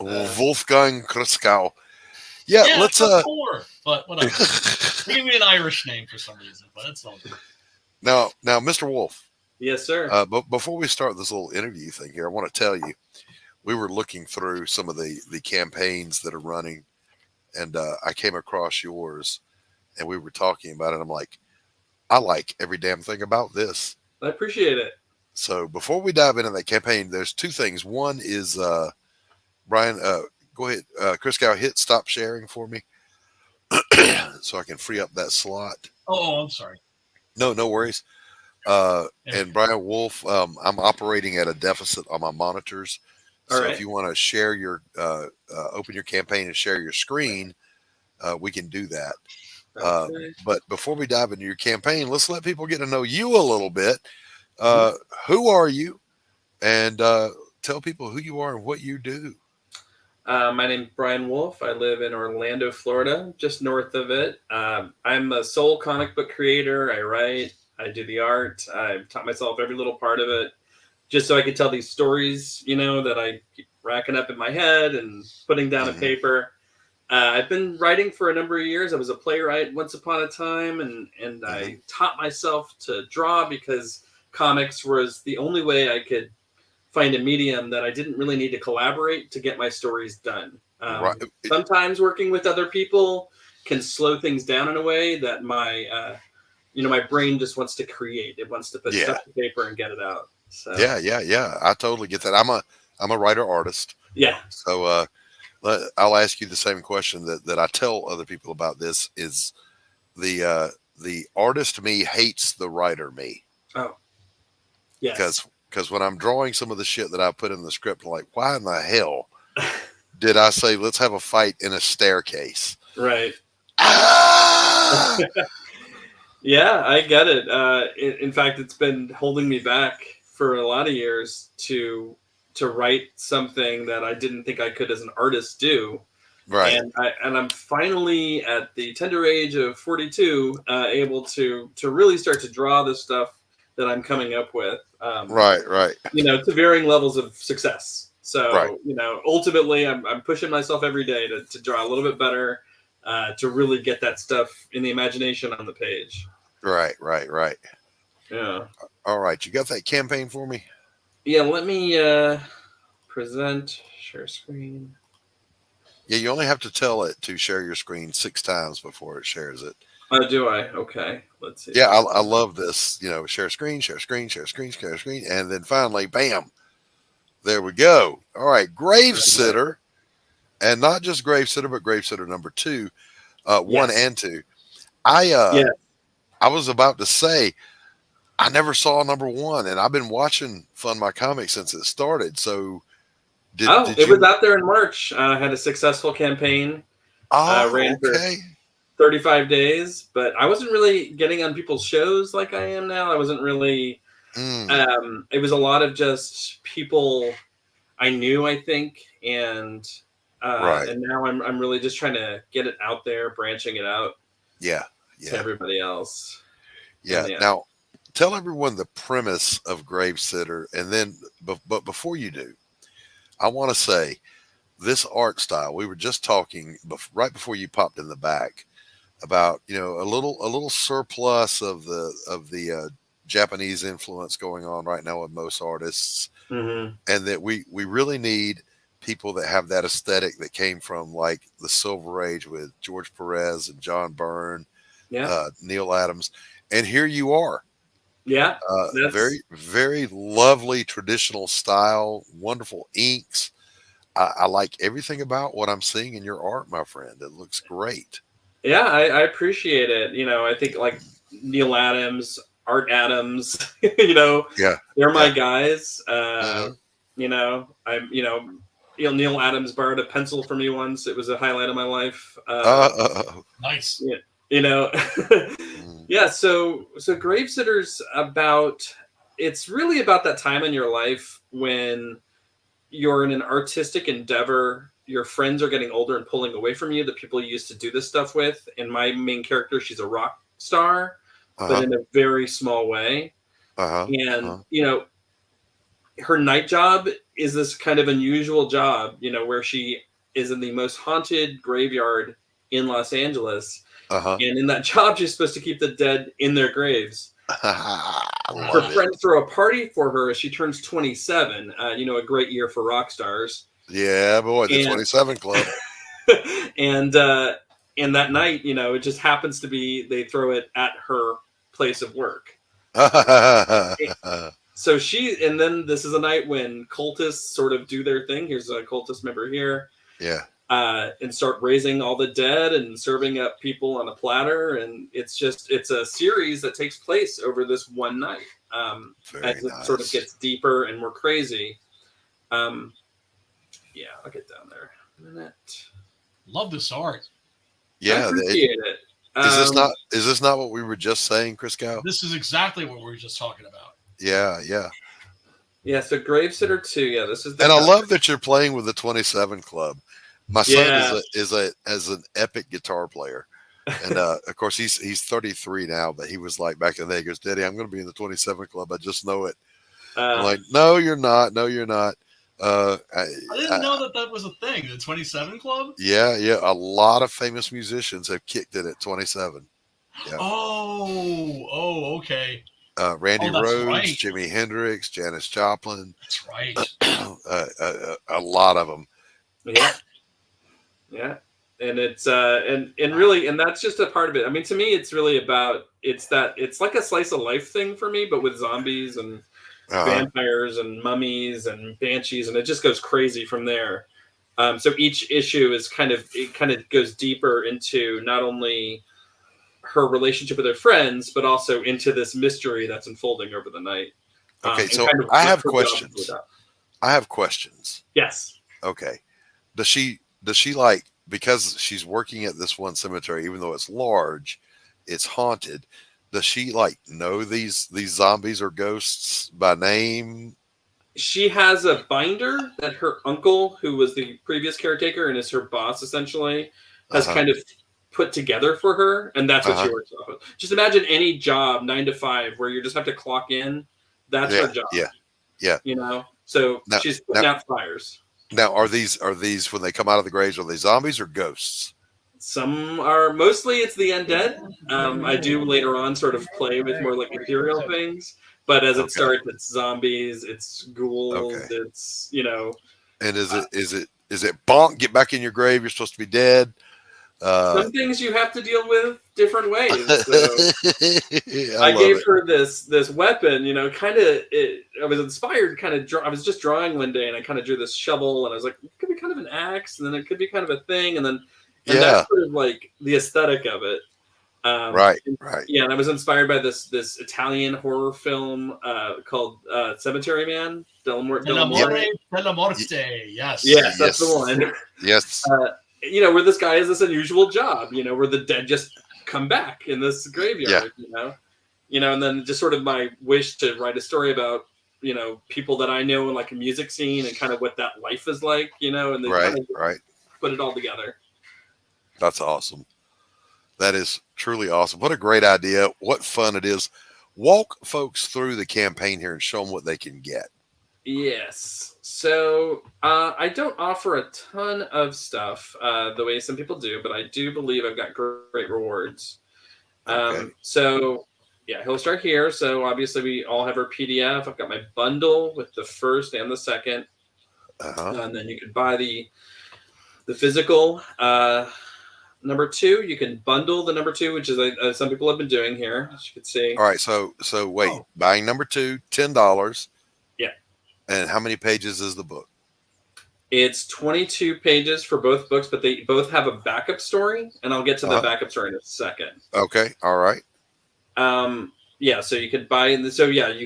Wolfgang Christgau. Yeah, let's poor, but whatever. They gave me an Irish name for some reason, but it's all good. Now, Mr. Wolf. Yes, sir. But before we start this little interview thing here, I want to tell you, we were looking through some of the campaigns that are running, and I came across yours, and we were talking about it. I'm like, I like every damn thing about this. I appreciate it. So before we dive into that campaign, there's two things. One is, Brian, go ahead, Christgau, hit stop sharing for me so I can free up that slot. Oh, I'm sorry. No worries. And Brian Wolf, I'm operating at a deficit on my monitors. So if you want to share your, open your campaign and share your screen, we can do that. But before we dive into your campaign, let's let people get to know you a little bit. Who are you? And tell people who you are and what you do. My name's Brian Wolf. I live in Orlando, Florida, just north of it. I'm a sole comic book creator. I write, I do the art. I've taught myself every little part of it just so I could tell these stories, that I keep racking up in my head and putting down on paper. I've been writing for a number of years. I was a playwright once upon a time, and I taught myself to draw because comics was the only way I could find a medium that I didn't really need to collaborate to get my stories done. Sometimes working with other people can slow things down in a way that my brain just wants to create. It wants to put stuff to paper and get it out. So. Yeah. I totally get that. I'm a writer artist. Yeah. So I'll ask you the same question that I tell other people about this is the artist me hates the writer me. Oh, yes. Because when I'm drawing some of the shit that I put in the script, I'm like, why in the hell did I say, let's have a fight in a staircase? Right. Yeah, I get it. In fact, it's been holding me back for a lot of years to write something that I didn't think I could as an artist do. Right. And I'm finally at the tender age of 42, able to really start to draw the stuff that I'm coming up with. Right. To varying levels of success. So, ultimately I'm pushing myself every day to draw a little bit better, to really get that stuff in the imagination on the page. Right. Yeah. All right. You got that campaign for me? Yeah. Let me present, share screen. Yeah. You only have to tell it to share your screen 6 times before it shares it. Do I? Okay. Let's see. Yeah. I love this, share screen. And then finally, bam, there we go. All right. Grave Sitter, and not just Grave Sitter, but Grave Sitter number 2, 1 and 2. I was about to say, I never saw number 1, and I've been watching Fund My Comics since it started. So, it was out there in March. I had a successful campain. Ran for 35 days, but I wasn't really getting on people's shows like I am now. I wasn't really. It was a lot of just people I knew, I think, and now I'm really just trying to get it out there, branching it out. Yeah. To everybody else. Yeah. Now, tell everyone the premise of Grave Sitter, and then, but before you do, I want to say this art style. We were just talking right before you popped in the back about a little surplus of the Japanese influence going on right now with most artists, and that we really need people that have that aesthetic that came from like the Silver Age with George Perez and John Byrne. Neil Adams, and here you are. Yeah, very, very lovely traditional style, wonderful inks. I like everything about what I'm seeing in your art, my friend. It looks great. Yeah, I appreciate it. I think like Neil Adams, Art Adams, Yeah, they're my yeah. guys. Uh-huh. Neil Adams borrowed a pencil from me once. It was a highlight of my life. Nice. Yeah. So Gravesitter's it's really about that time in your life when you're in an artistic endeavor. Your friends are getting older and pulling away from you, the people you used to do this stuff with. And my main character, she's a rock star, but in a very small way. And, her night job is this kind of unusual job, where she is in the most haunted graveyard in Los Angeles. And in that job, she's supposed to keep the dead in their graves. Her friends throw a party for her as she turns 27, a great year for rock stars. Yeah, boy, the 27 Club. And that night, it just happens to be they throw it at her place of work. So and then this is a night when cultists sort of do their thing. Here's a cultist member here. Yeah. And start raising all the dead and serving up people on a platter. And it's a series that takes place over this one night. As it sort of gets deeper and more crazy. Yeah, I'll get down there in a minute. Love this art. Yeah, I appreciate it. Is this not what we were just saying, Christgau? This is exactly what we were just talking about. Yeah. Yeah, so Gravesitter 2, yeah, this is and I love that you're playing with the 27 Club. My son is an epic guitar player. And of course he's 33 now, but he was like back in the day, he goes, Daddy, I'm gonna be in the 27 Club. I just know it. I'm like, no, you're not. No, you're not. I didn't know that was a thing. The 27 Club. Yeah. A lot of famous musicians have kicked it at 27. Yeah. Oh, okay. Randy Rhoads, right. Jimi Hendrix, Janis Joplin. That's right. A lot of them. Yeah. And it's and really, and that's just a part of it. I mean, to me, it's really about it's like a slice of life thing for me, but with zombies and vampires and mummies and banshees, and it just goes crazy from there. So each issue is kind of goes deeper into not only her relationship with her friends, but also into this mystery that's unfolding over the night. Okay, so I have questions. Yes. Okay. Does she like, because she's working at this one cemetery, even though it's large, it's haunted, does she like know these zombies or ghosts by name? She has a binder that her uncle, who was the previous caretaker and is her boss essentially, has kind of put together for her, and that's what she works off of. Just imagine any job 9 to 5 where you just have to clock in. That's her job. Yeah. So she's putting out fires. Now, are these when they come out of the graves, are they zombies or ghosts? Some are, mostly it's the undead. I do later on sort of play with more like ethereal things, but as it starts, it's zombies, it's ghouls, it's And is it bonk? Get back in your grave. You're supposed to be dead. Some things you have to deal with different ways. So I gave her this weapon, I was inspired I was just drawing one day and I kind of drew this shovel and I was like, it could be kind of an axe and then it could be kind of a thing. And that's sort of like the aesthetic of it. Right. Yeah. And I was inspired by this Italian horror film called Cemetery Man. Della Morte. Yes. Yes, that's the one. Yes. Where this guy has this unusual job, where the dead just come back in this graveyard, and then just sort of my wish to write a story about, people that I know in like a music scene and kind of what that life is like, and they put it all together. That's awesome. That is truly awesome. What a great idea. What fun it is. Walk folks through the campaign here and show them what they can get. Yes. So I don't offer a ton of stuff the way some people do, but I do believe I've got great rewards. So yeah, he'll start here. So obviously we all have our PDF. I've got my bundle with the first and the second. And then you could buy the physical Number 2, you can bundle the number 2, which is some people have been doing here, as you can see. All right, so wait, buying number 2, $10. Yeah. And how many pages is the book? It's 22 pages for both books, but they both have a backup story, and I'll get to the backup story in a second. Okay, all right. Yeah, so you could buy you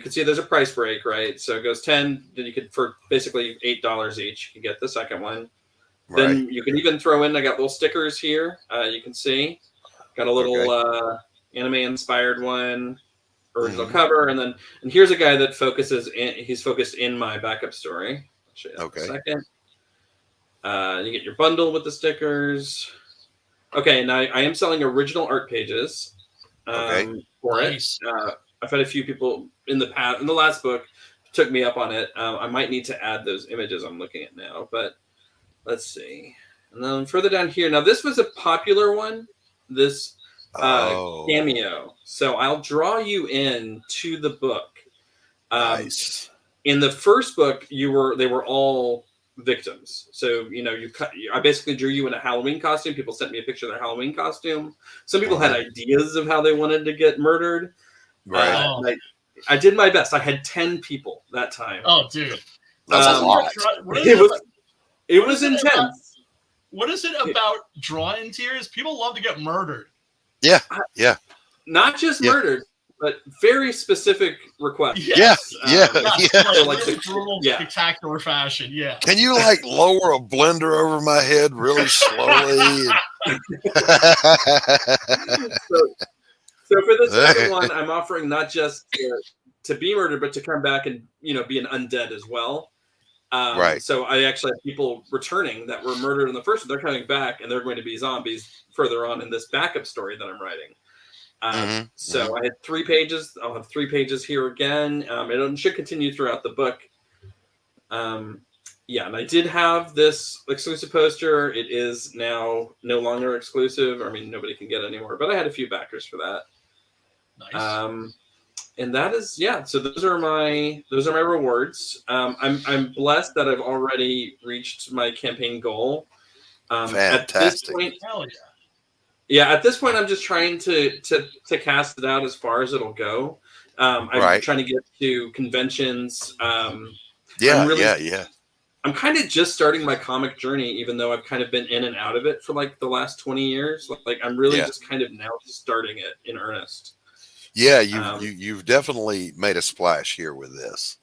can see there's a price break, right? So it goes 10, then you could, for basically $8 each, you can get the second one. Right. Then you can even throw in, I got little stickers here. You can see, got a little anime inspired one, original cover, and here's a guy that he's focused in my backup story. I'll show you that in a second. You get your bundle with the stickers. Okay, now I am selling original art pages for it. I've had a few people in the last book took me up on it. I might need to add those images I'm looking at now, but let's see. And then further down here, now this was a popular one, this cameo. So I'll draw you in to the book. Nice. In the first book, they were all victims. So, I basically drew you in a Halloween costume. People sent me a picture of their Halloween costume. Some people had ideas of how they wanted to get murdered. Right. I did my best. I had 10 people that time. Oh, dude. That's a lot. It was intense. What is it about drawing tears? People love to get murdered. Yeah. Yeah. Not just murdered, but very specific requests. Yes. Like spectacular fashion. Yeah. Can you lower a blender over my head really slowly? So for this second one, I'm offering not just to be murdered, but to come back and be an undead as well. Right. So I actually have people returning that were murdered in the first one. They're coming back, and they're going to be zombies further on in this backup story that I'm writing. I had 3 pages. I'll have 3 pages here again. It should continue throughout the book. And I did have this exclusive poster. It is now no longer exclusive. I mean, nobody can get it anymore, but I had a few backers for that. Nice. And that is, so those are my rewards. I'm blessed that I've already reached my campaign goal. Fantastic. At this point, at this point, I'm just trying to cast it out as far as it'll go. I'm trying to get to conventions. I'm kind of just starting my comic journey, even though I've kind of been in and out of it for the last 20 years. I'm really just kind of now starting it in earnest. Yeah, you've definitely made a splash here with this.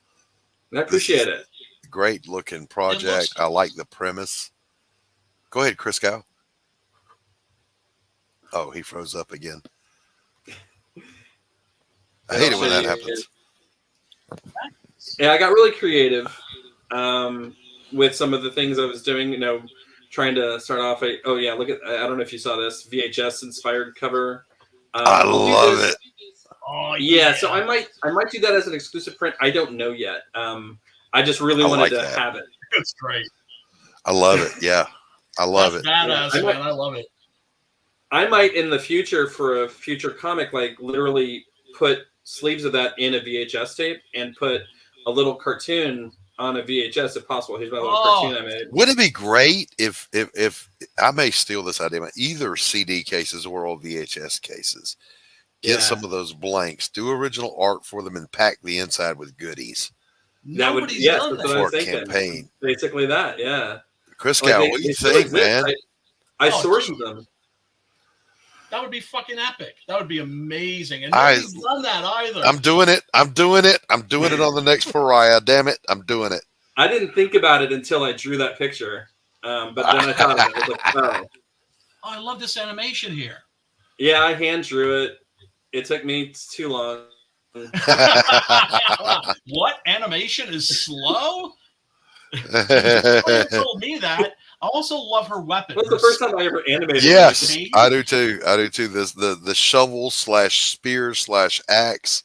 I appreciate it. Great looking project. I like the premise. Go ahead, Christgau. Oh, he froze up again. I hate it when that happens. Yeah, I got really creative with some of the things I was doing. Trying to start off. Look at. I don't know if you saw this VHS inspired cover. I love it. Oh yeah, so I might do that as an exclusive print. I don't know yet. I just really wanted to have it. It's great. I love it. Yeah, I love it. Badass, man. I love it. I might in the future for a future comic, literally put sleeves of that in a VHS tape and put a little cartoon on a VHS if possible. Here's my little cartoon I made. Wouldn't it be great if I may steal this idea, either CD cases or old VHS cases? Get some of those blanks, do original art for them, and pack the inside with goodies. Nobody's done that for a campaign. Basically that, yeah. Christgau, what do you think, man? I sourced them. That would be fucking epic. That would be amazing. And nobody's done that either. I'm doing it. I'm doing it on the next pariah. Damn it, I'm doing it. I didn't think about it until I drew that picture. But then I thought of it. I was like, oh, I love this animation here. Yeah, I hand drew it. It took me too long. What? Animation is slow? You told me that. I also love her weapon. That's the first time I ever animated. Yes, I do too. The shovel / spear / axe.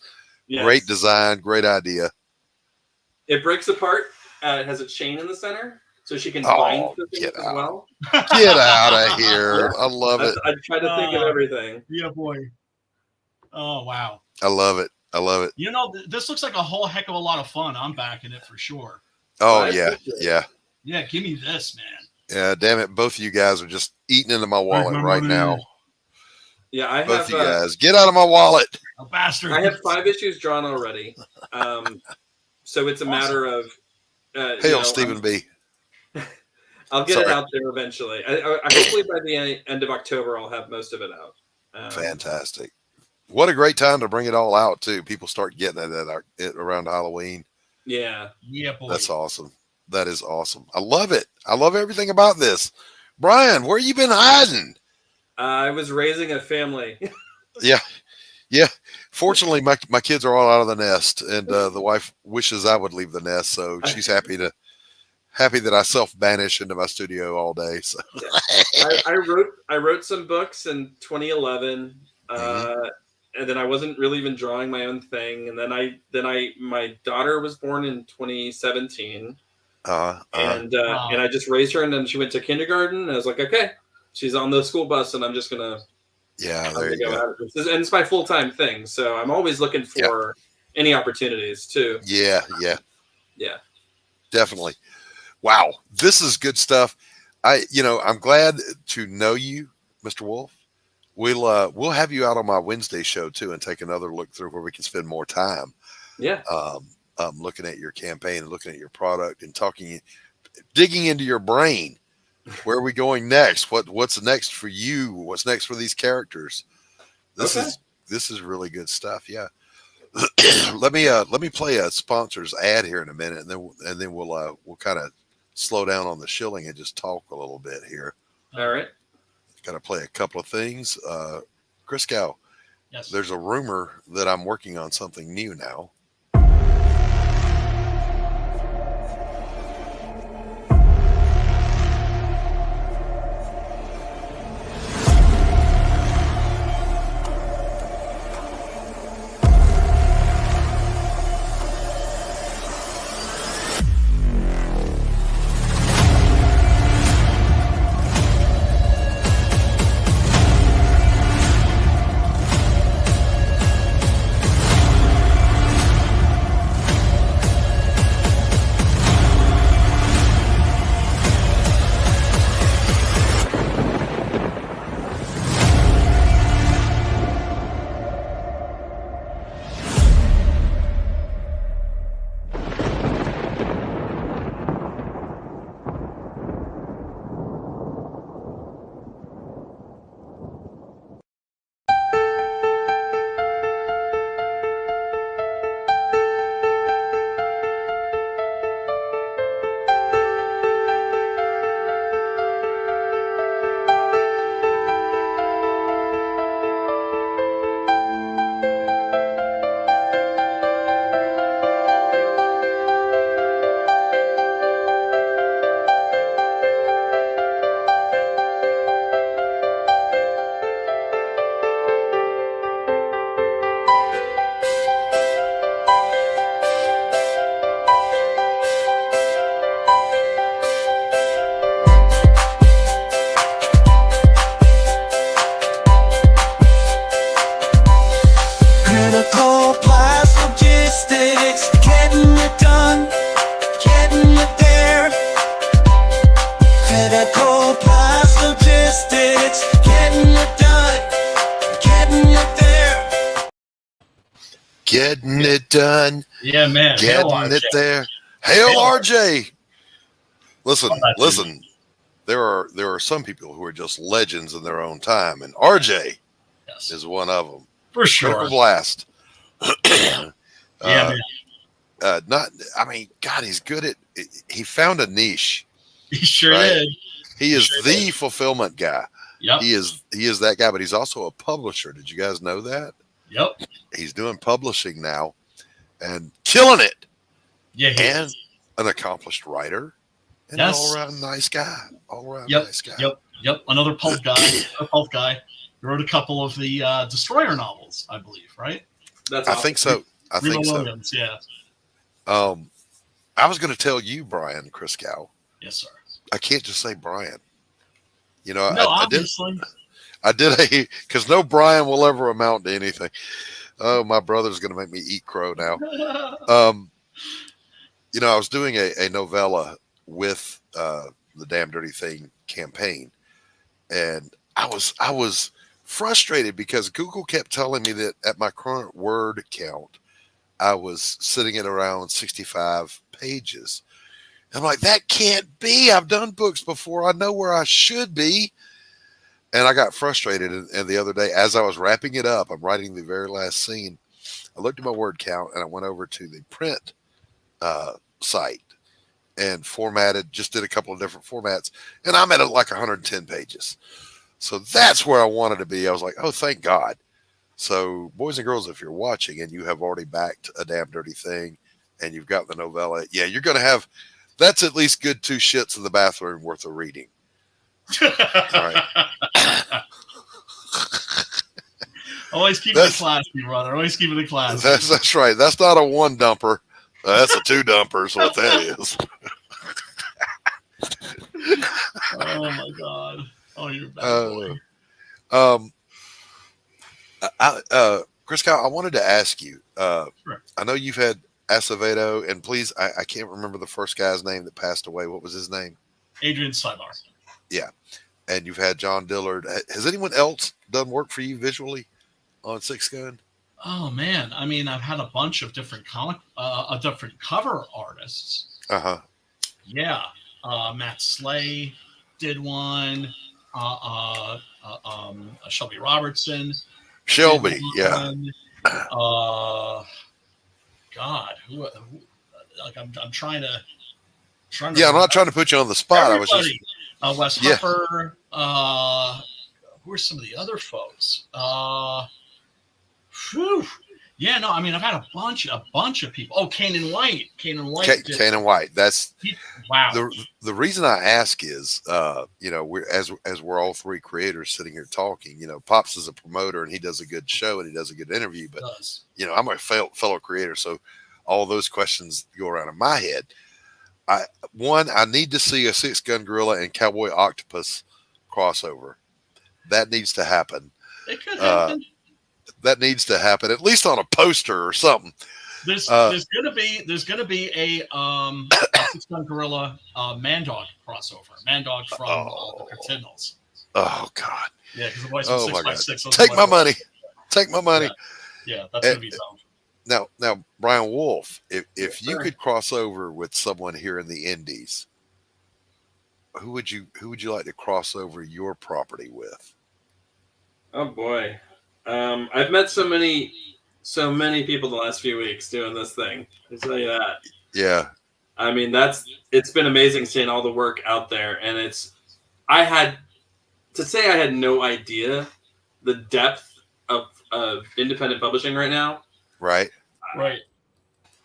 Yes. Great design. Great idea. It breaks apart. It has a chain in the center, so she can bind the thing as well. Get out of here! I love it. I try to think of everything. Yeah, boy. Oh wow! I love it. This looks like a whole heck of a lot of fun. I'm backing it for sure. Oh yeah. Yeah, give me this, man. Yeah, damn it. Both of you guys are just eating into my wallet right now. Yeah, I Both have. of you guys, get out of my wallet. A bastard. I have 5 issues drawn already. So it's a matter of. Hail, Stephen B. I'll get it out there eventually. I hopefully by the end of October, I'll have most of it out. Fantastic. What a great time to bring it all out, too. People start getting it around Halloween. Yeah. Yeah, boy. That's awesome. That is awesome. I love it. I love everything about this. Brian, where you been hiding? I was raising a family. Yeah. Fortunately, my kids are all out of the nest, and the wife wishes I would leave the nest, so she's happy that I self-banish into my studio all day. So I wrote some books in 2011, and then I wasn't really even drawing my own thing, and then my daughter was born in 2017, and I just raised her, and then she went to kindergarten, and I was like, okay, she's on the school bus, and I'm just gonna. Yeah, there you go. And it's my full-time thing, so I'm always looking for any opportunities too. Yeah. Yeah. Definitely. Wow, this is good stuff. I'm glad to know you, Mr. Wolf. We'll have you out on my Wednesday show too, and take another look through where we can spend more time. Yeah. Looking at your campaign, and looking at your product, and digging into your brain. Where are we going next? What's next for you? What's next for these characters? This is really good stuff. Yeah. Let me play a sponsor's ad here in a minute, and then we'll kind of slow down on the shilling and just talk a little bit here. All right. Got to play a couple of things. Christgau, yes. There's a rumor that I'm working on something new now. Getting it done. Yeah, man. Getting it there. Hail RJ. Listen. There are some people who are just legends in their own time, and RJ is one of them. For sure. Critical Blast. Yeah, God, he's good at. He found a niche. He sure did. He is the fulfillment guy. Yep. He is that guy, but he's also a publisher. Did you guys know that? Yep. He's doing publishing now and killing it. Yeah. And an accomplished writer and an all-around nice guy. Nice guy. Yep. Another pulp guy. He wrote a couple of the Destroyer novels, I believe, right? I think so. Logan's, yeah. I was going to tell you, Brian Christgau. Yes, sir. I can't just say Brian. Obviously. I did because no Brian will ever amount to anything. Oh, my brother's going to make me eat crow now. I was doing a novella with the Damn Dirty Thing campaign, and I was frustrated because Google kept telling me that at my current word count, I was sitting at around 65 pages. I'm like, that can't be. I've done books before. I know where I should be. And I got frustrated. And the other day, as I was wrapping it up, I'm writing the very last scene. I looked at my word count and I went over to the print site and just did a couple of different formats. And I'm at like 110 pages. So that's where I wanted to be. I was like, oh, thank God. So, boys and girls, if you're watching and you have already backed A Damn Dirty Thing and you've got the novella, yeah, you're going to have, that's at least good 2 shits in the bathroom worth of reading. All right. Always keep it classy, brother. Always keep it classy. That's right. That's not a 1 dumper. That's a 2 dumper is what that is. Oh, my God. Oh, you're a bad boy. Christgau, I wanted to ask you, Sure. I know you've had Acevedo, and please, I can't remember the first guy's name that passed away. What was his name? Adrian Sybar. Yeah. And you've had John Dillard. Has anyone else done work for you visually on Six Gun? Oh, man. I mean, I've had a bunch of different different cover artists. Uh-huh. Yeah. Matt Slay did one. Shelby Robertson. Shelby, yeah. God, who like I'm trying to. Yeah, I'm not trying to put you on the spot. Everybody. I was just Wes Huffer. Who are some of the other folks? Yeah, no, I mean, I've had a bunch of people. Oh, Kanan White. Kanan White. That's wow. The reason I ask is, we're as we're all 3 creators sitting here talking. Pops is a promoter and he does a good show and he does a good interview. But I'm a fellow creator, so all those questions go around in my head. I need to see a Six Gun Gorilla and Cowboy Octopus crossover. That needs to happen. It could happen. That needs to happen, at least on a poster or something. There's gonna be a Six Gun Gorilla Mandog crossover. Mandog from the Cardinals. Oh God. Yeah, because the voice was 656. Take my money. Take my money. Yeah, that's gonna be dumb. Now, Brian Wolf, if you could cross over with someone here in the Indies, who would you like to cross over your property with? Oh boy. I've met so many people the last few weeks doing this thing. I tell you that. Yeah. I mean, it's been amazing seeing all the work out there, and I had no idea the depth of independent publishing right now. Right. Right.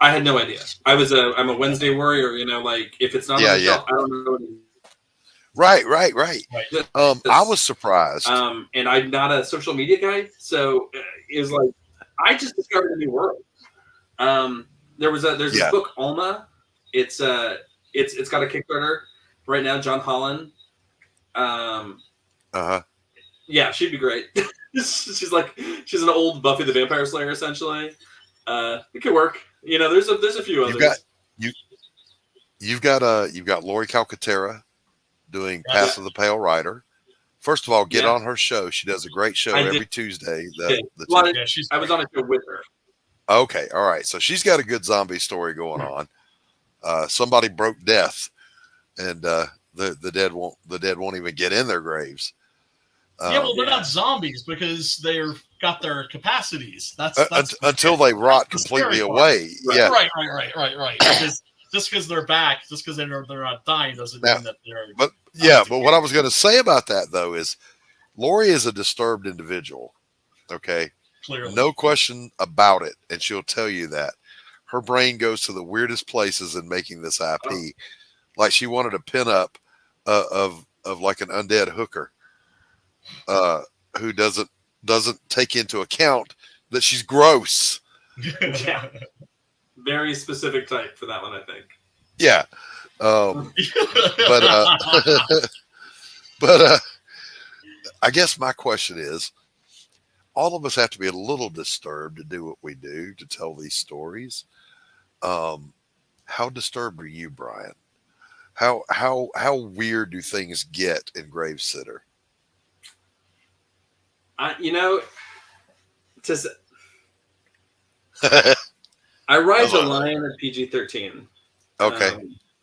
I had no idea. I'm a Wednesday warrior, like if it's not on the shelf, I don't know what it is. Right. I was surprised. And I'm not a social media guy, so it was like I just discovered a new world. There's this book Alma. It's got a Kickstarter right now. John Holland. Yeah, she'd be great. she's an old Buffy the Vampire Slayer essentially. It could work. There's a few others. You've got Laurie Calcaterra doing Path of the Pale Rider. First of all, get on her show. She does a great show every Tuesday. I was on a show with her. Okay, all right. So she's got a good zombie story going on. Somebody broke death, and the dead won't even get in their graves. Well, they're not zombies because they've got their capacities. That's until they rot completely away. Right. Yeah. Right. Just because they're back, just because they're not dying, doesn't mean that they're. But what I was going to say about that though is, Laurie is a disturbed individual. Okay, clearly, no question about it, and she'll tell you that her brain goes to the weirdest places in making this IP. Like she wanted a pinup of like an undead hooker, who doesn't take into account that she's gross. Yeah. Very specific type for that one, I think. Yeah. But I guess my question is, all of us have to be a little disturbed to do what we do, to tell these stories. How disturbed are you, Brian? How weird do things get in Gravesitter? Just I ride the line at PG-13. Okay.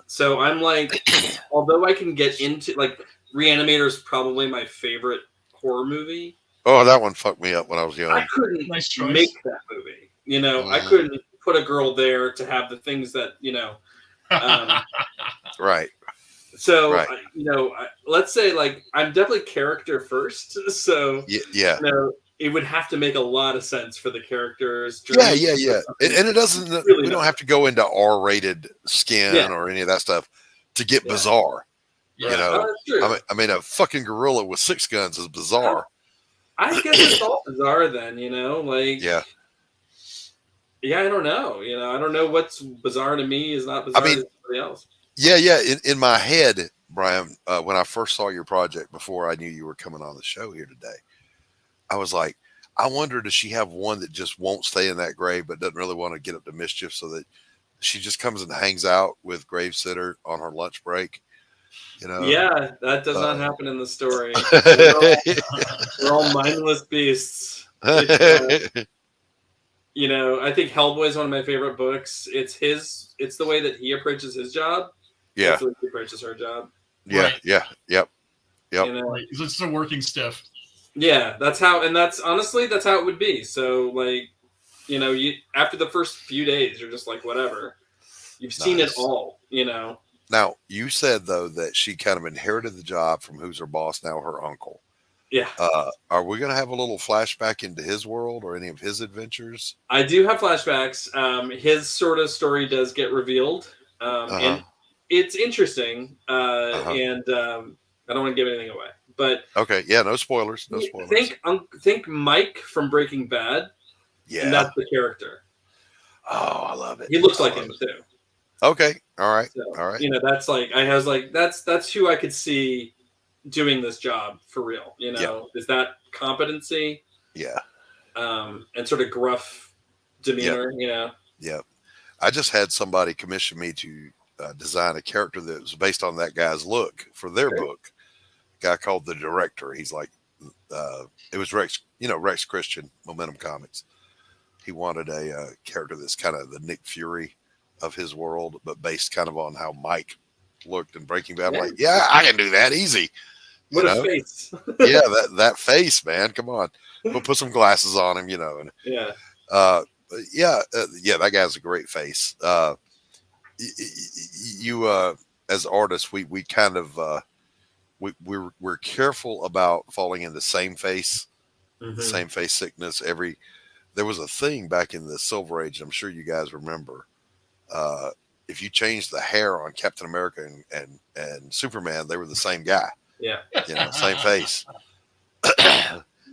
So I'm like, although I can get into like Reanimator is probably my favorite horror movie. Oh, that one fucked me up when I was young. I couldn't make that movie. I couldn't put a girl there to have the things that right. So right. Let's say like I'm definitely character first. So yeah. It would have to make a lot of sense for the characters. Yeah. And it doesn't. Really we don't have to go into R-rated skin or any of that stuff to get bizarre. Yeah. I mean, a fucking gorilla with 6 guns is bizarre. I guess it's all bizarre then. Like yeah. I don't know. I don't know what's bizarre to me is not bizarre to somebody else. Yeah. In my head, Brian, when I first saw your project before I knew you were coming on the show here today, I was like, I wonder, does she have one that just won't stay in that grave but doesn't really want to get up to mischief, so that she just comes and hangs out with Gravesitter on her lunch break? Yeah, that does not happen in the story. We're all mindless beasts. I think Hellboy is one of my favorite books. It's the way that he approaches his job. Yeah. That's the way he approaches her job. Yeah. Right. Yeah. Yep. Right. It's a working stiff. Yeah, that's how it would be. So like, you after the first few days, you're just like, whatever. You've seen it all, Now, you said though that she kind of inherited the job from who's her boss now, her uncle. Yeah. Are we going to have a little flashback into his world or any of his adventures? I do have flashbacks. His sort of story does get revealed, and it's interesting. And I don't want to give anything away. But okay, yeah, no spoilers. No spoilers. Think Mike from Breaking Bad. Yeah, and that's the character. Oh, I love it. He looks like him too. Okay, all right, So, all right. That's like I was like that's who I could see doing this job for real. Is that competency? Yeah. And sort of gruff demeanor. Yeah. I just had somebody commission me to design a character that was based on that guy's look for their book. Guy called the Director. He's like, it was Rex, Rex Christian, Momentum Comics. He wanted a character that's kind of the Nick Fury of his world, but based kind of on how Mike looked in Breaking Bad. I'm like, yeah, I can do that easy. What a face. Yeah, that face, man. Come on. We'll put some glasses on him, And, that guy's a great face. You as artists, we kind of we're careful about falling in the same face sickness. There was a thing back in the Silver Age, I'm sure you guys remember. If you changed the hair on Captain America and Superman, they were the same guy. Yeah. Same face.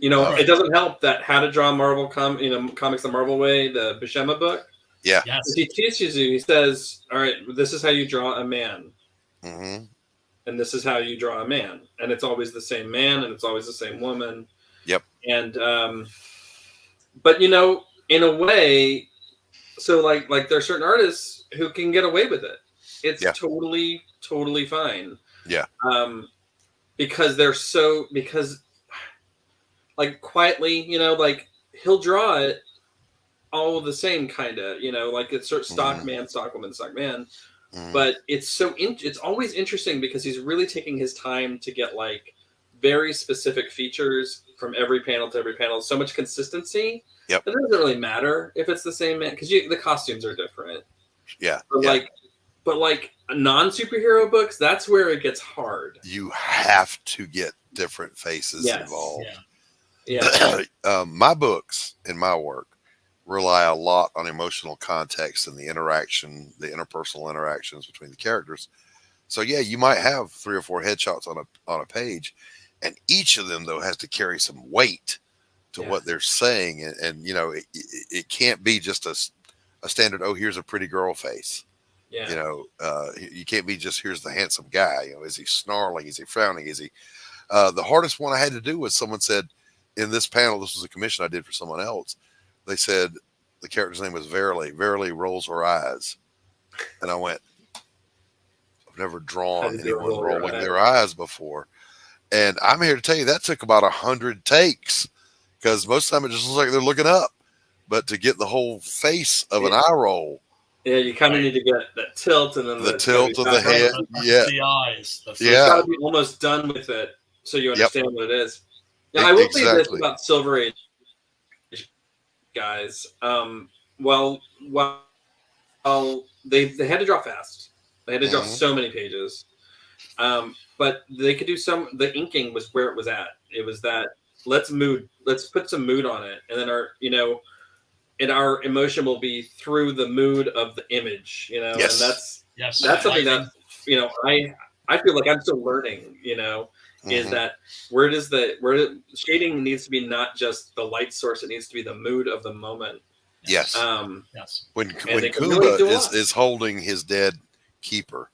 It doesn't help that How to Draw Marvel Comics the Marvel Way, the Buscema book. Yeah. Yes. He teaches you, he says, all right, this is how you draw a man. Mm-hmm. And this is how you draw a man. And it's always the same man and it's always the same woman. Yep. And, but in a way, so like there are certain artists who can get away with it. It's totally, totally fine. Yeah. Because like quietly, like he'll draw it all the same kind of, like it's sort of stock man, stock woman, stock man. But it's it's always interesting because he's really taking his time to get like very specific features from every panel to every panel. So much consistency. Yep. It doesn't really matter if it's the same man because the costumes are different. Yeah. But like non-superhero books, that's where it gets hard. You have to get different faces involved. Yeah. My books and my work rely a lot on emotional context and the interpersonal interactions between the characters. So yeah, you might have 3 or 4 headshots on a page, and each of them though has to carry some weight to what they're saying, and it can't be just a standard. Oh, here's a pretty girl face. Yeah. You can't be just here's the handsome guy. Is he snarling? Is he frowning? Is he? The hardest one I had to do was someone said in this panel. This was a commission I did for someone else. They said the character's name was Verily. Verily rolls her eyes, and I went, I've never drawn anyone rolling their eyes before. And I'm here to tell you that took about 100 takes, because most of the time it just looks like they're looking up. But to get the whole face of an eye roll. Yeah, you kind of need to get that tilt and then the tilt of the head. Yeah. The eyes. So you got to be almost done with it so you understand what it is. Now, I will say this about Silver Age guys. Well, they had to draw fast. They had to draw so many pages. But they could do the inking was where it was at. It was that let's put some mood on it. And then our emotion will be through the mood of the image, and that's something that, I feel like I'm still learning, is that where shading needs to be not just the light source, it needs to be the mood of the moment. Yes. Yes. When Kuba is holding his dead keeper,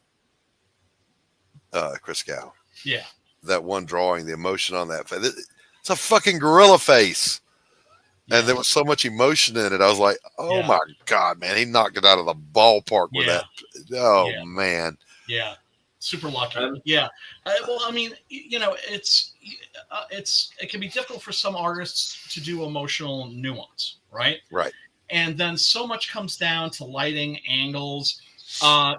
Christgau. Yeah. That one drawing, the emotion on that face. It's a fucking gorilla face. And there was so much emotion in it. I was like, oh my God, man. He knocked it out of the ballpark with that. Oh, man. Yeah. Super lucky. Well, I mean, it can be difficult for some artists to do emotional nuance, right? Right. And then so much comes down to lighting, angles.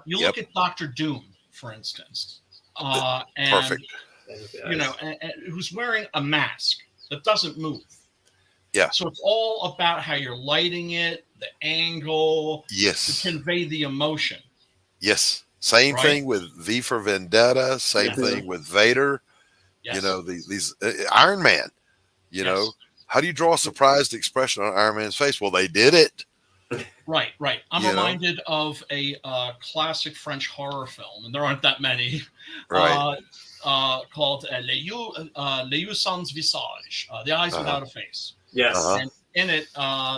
You look at Dr. Doom, for instance. Perfect. And who's wearing a mask that doesn't move. Yeah. So it's all about how you're lighting it, the angle, to convey the emotion. Yes. Same thing with V for Vendetta. Same thing with Vader. Yes. These Iron Man. How do you draw a surprised expression on Iron Man's face? Well, they did it. Right. I'm reminded of a classic French horror film, and there aren't that many. Right. Called Les Yeux Sans Visage, The Eyes Without a Face. Yes. And in it,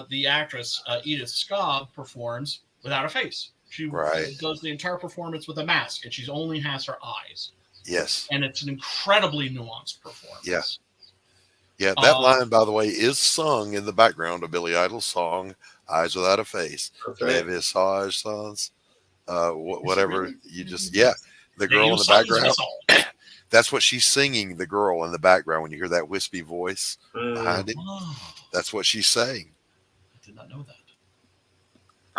the actress Edith Scobb performs without a face. She does the entire performance with a mask, and she only has her eyes. Yes. And it's an incredibly nuanced performance. Yes. Yeah, that line, by the way, is sung in the background of Billy Idol's song "Eyes Without a Face." Les Visage Sans, whatever you just the girl in the background. That's what she's singing, the girl in the background, when you hear that wispy voice behind it. That's what she's saying. I did not know that.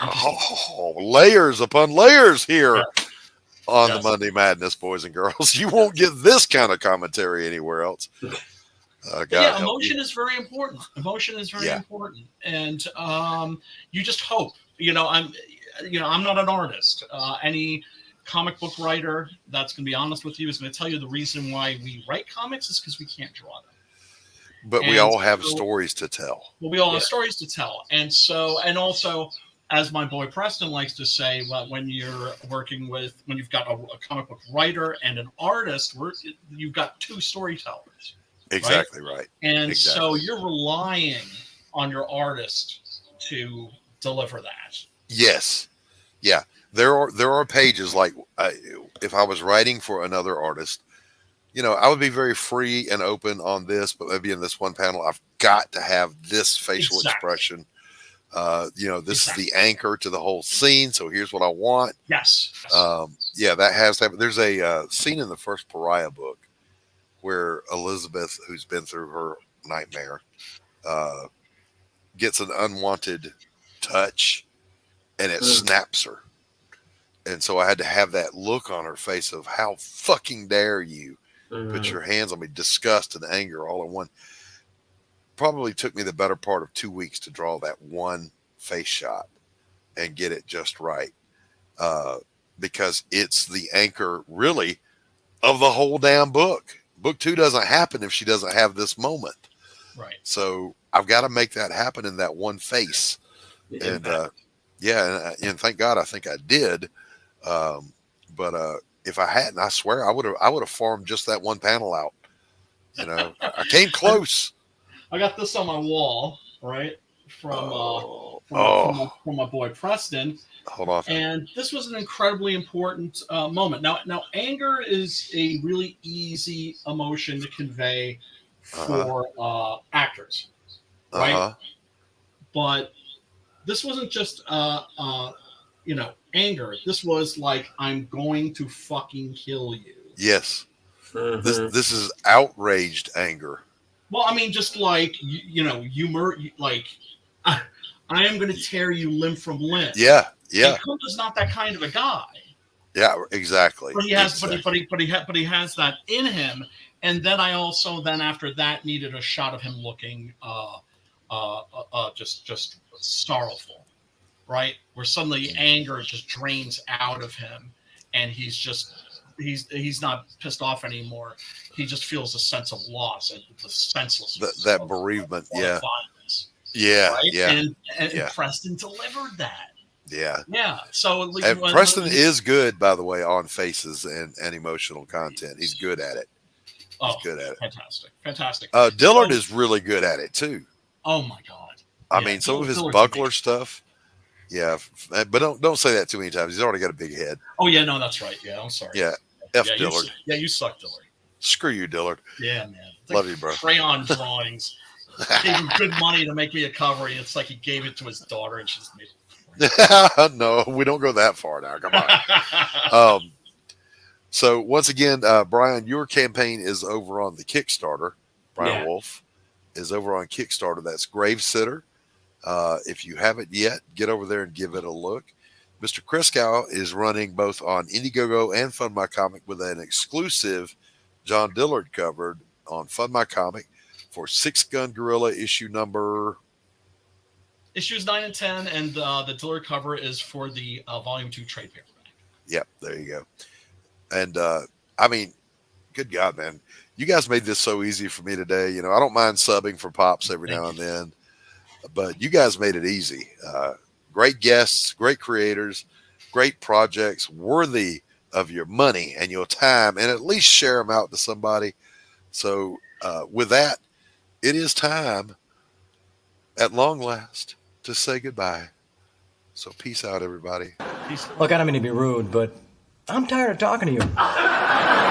Oh, layers upon layers here on the Monday Madness, boys and girls. You won't get this kind of commentary anywhere else. Emotion is very important. Emotion is very important. And you just hope. I'm not an artist. Any comic book writer that's going to be honest with you is going to tell you the reason why we write comics is because we can't draw them. But we all have stories to tell. Well, we all have stories to tell. And also, as my boy Preston likes to say, when you're working with, when you've got a comic book writer and an artist, you've got two storytellers. Exactly right. And so you're relying on your artist to deliver that. Yes. Yeah. There are pages like if I was writing for another artist, I would be very free and open on this, but maybe in this one panel, I've got to have this facial expression. This is the anchor to the whole scene. So here's what I want. Yes. That has to happen. There's a scene in the first Pariah book where Elizabeth, who's been through her nightmare, gets an unwanted touch and it snaps her. And so I had to have that look on her face of how fucking dare you put your hands on me, disgust and anger all in one. Probably took me the better part of 2 weeks to draw that one face shot and get it just right. Because it's the anchor really of the whole damn book. Book 2 doesn't happen if she doesn't have this moment. Right. So I've got to make that happen in that one face. And thank God I think I did. But if I hadn't, I swear I would have farmed just that one panel out. I came close. I got this on my wall, right? From my boy Preston. Hold on. And this was an incredibly important moment. Now, anger is a really easy emotion to convey for actors, right? But this wasn't just anger. This was like, I'm going to fucking kill you. Yes. This is outraged anger. Well, I mean, just like, I am going to tear you limb from limb. Yeah. And Koepp is not that kind of a guy. Yeah, exactly. But he has, but he has that in him. And then I also after that needed a shot of him looking just sorrowful, right? Where suddenly anger just drains out of him, and he's not pissed off anymore. He just feels a sense of loss and the senselessness, that bereavement. Violence, yeah, right? yeah, and Preston delivered that. Yeah. So Preston is good, by the way, on faces and emotional content. He's good at it. He's good at it. Fantastic. Dillard is really good at it too. Oh my God! I mean, some of his buckler stuff. Yeah, but don't say that too many times. He's already got a big head. Oh yeah, no, that's right. Yeah, I'm sorry. Yeah, Dillard. You suck, Dillard. Screw you, Dillard. Yeah, man. Love you, bro. Crayon drawings. Gave him good money to make me a cover. It's like he gave it to his daughter, and she's made it. No, we don't go that far now. Come on. So once again, Brian, your campaign is over on the Kickstarter. Brian Wolf is over on Kickstarter. That's Gravesitter. If you haven't yet, get over there and give it a look. Mr. Christgau is running both on Indiegogo and Fund My Comic with an exclusive John Dillard cover on Fund My Comic for Six Gun Gorilla issue number. Issues 9 and 10, and the Dillard cover is for the Volume 2 trade paperback. Yep, there you go. And I mean, good God, man, you guys made this so easy for me today. I don't mind subbing for Pops every now and then, but you guys made it easy. Great guests, great creators, great projects, worthy of your money and your time, and at least share them out to somebody. So with that, it is time at long last to say goodbye. So peace out, everybody. Look, I don't mean to be rude, but I'm tired of talking to you.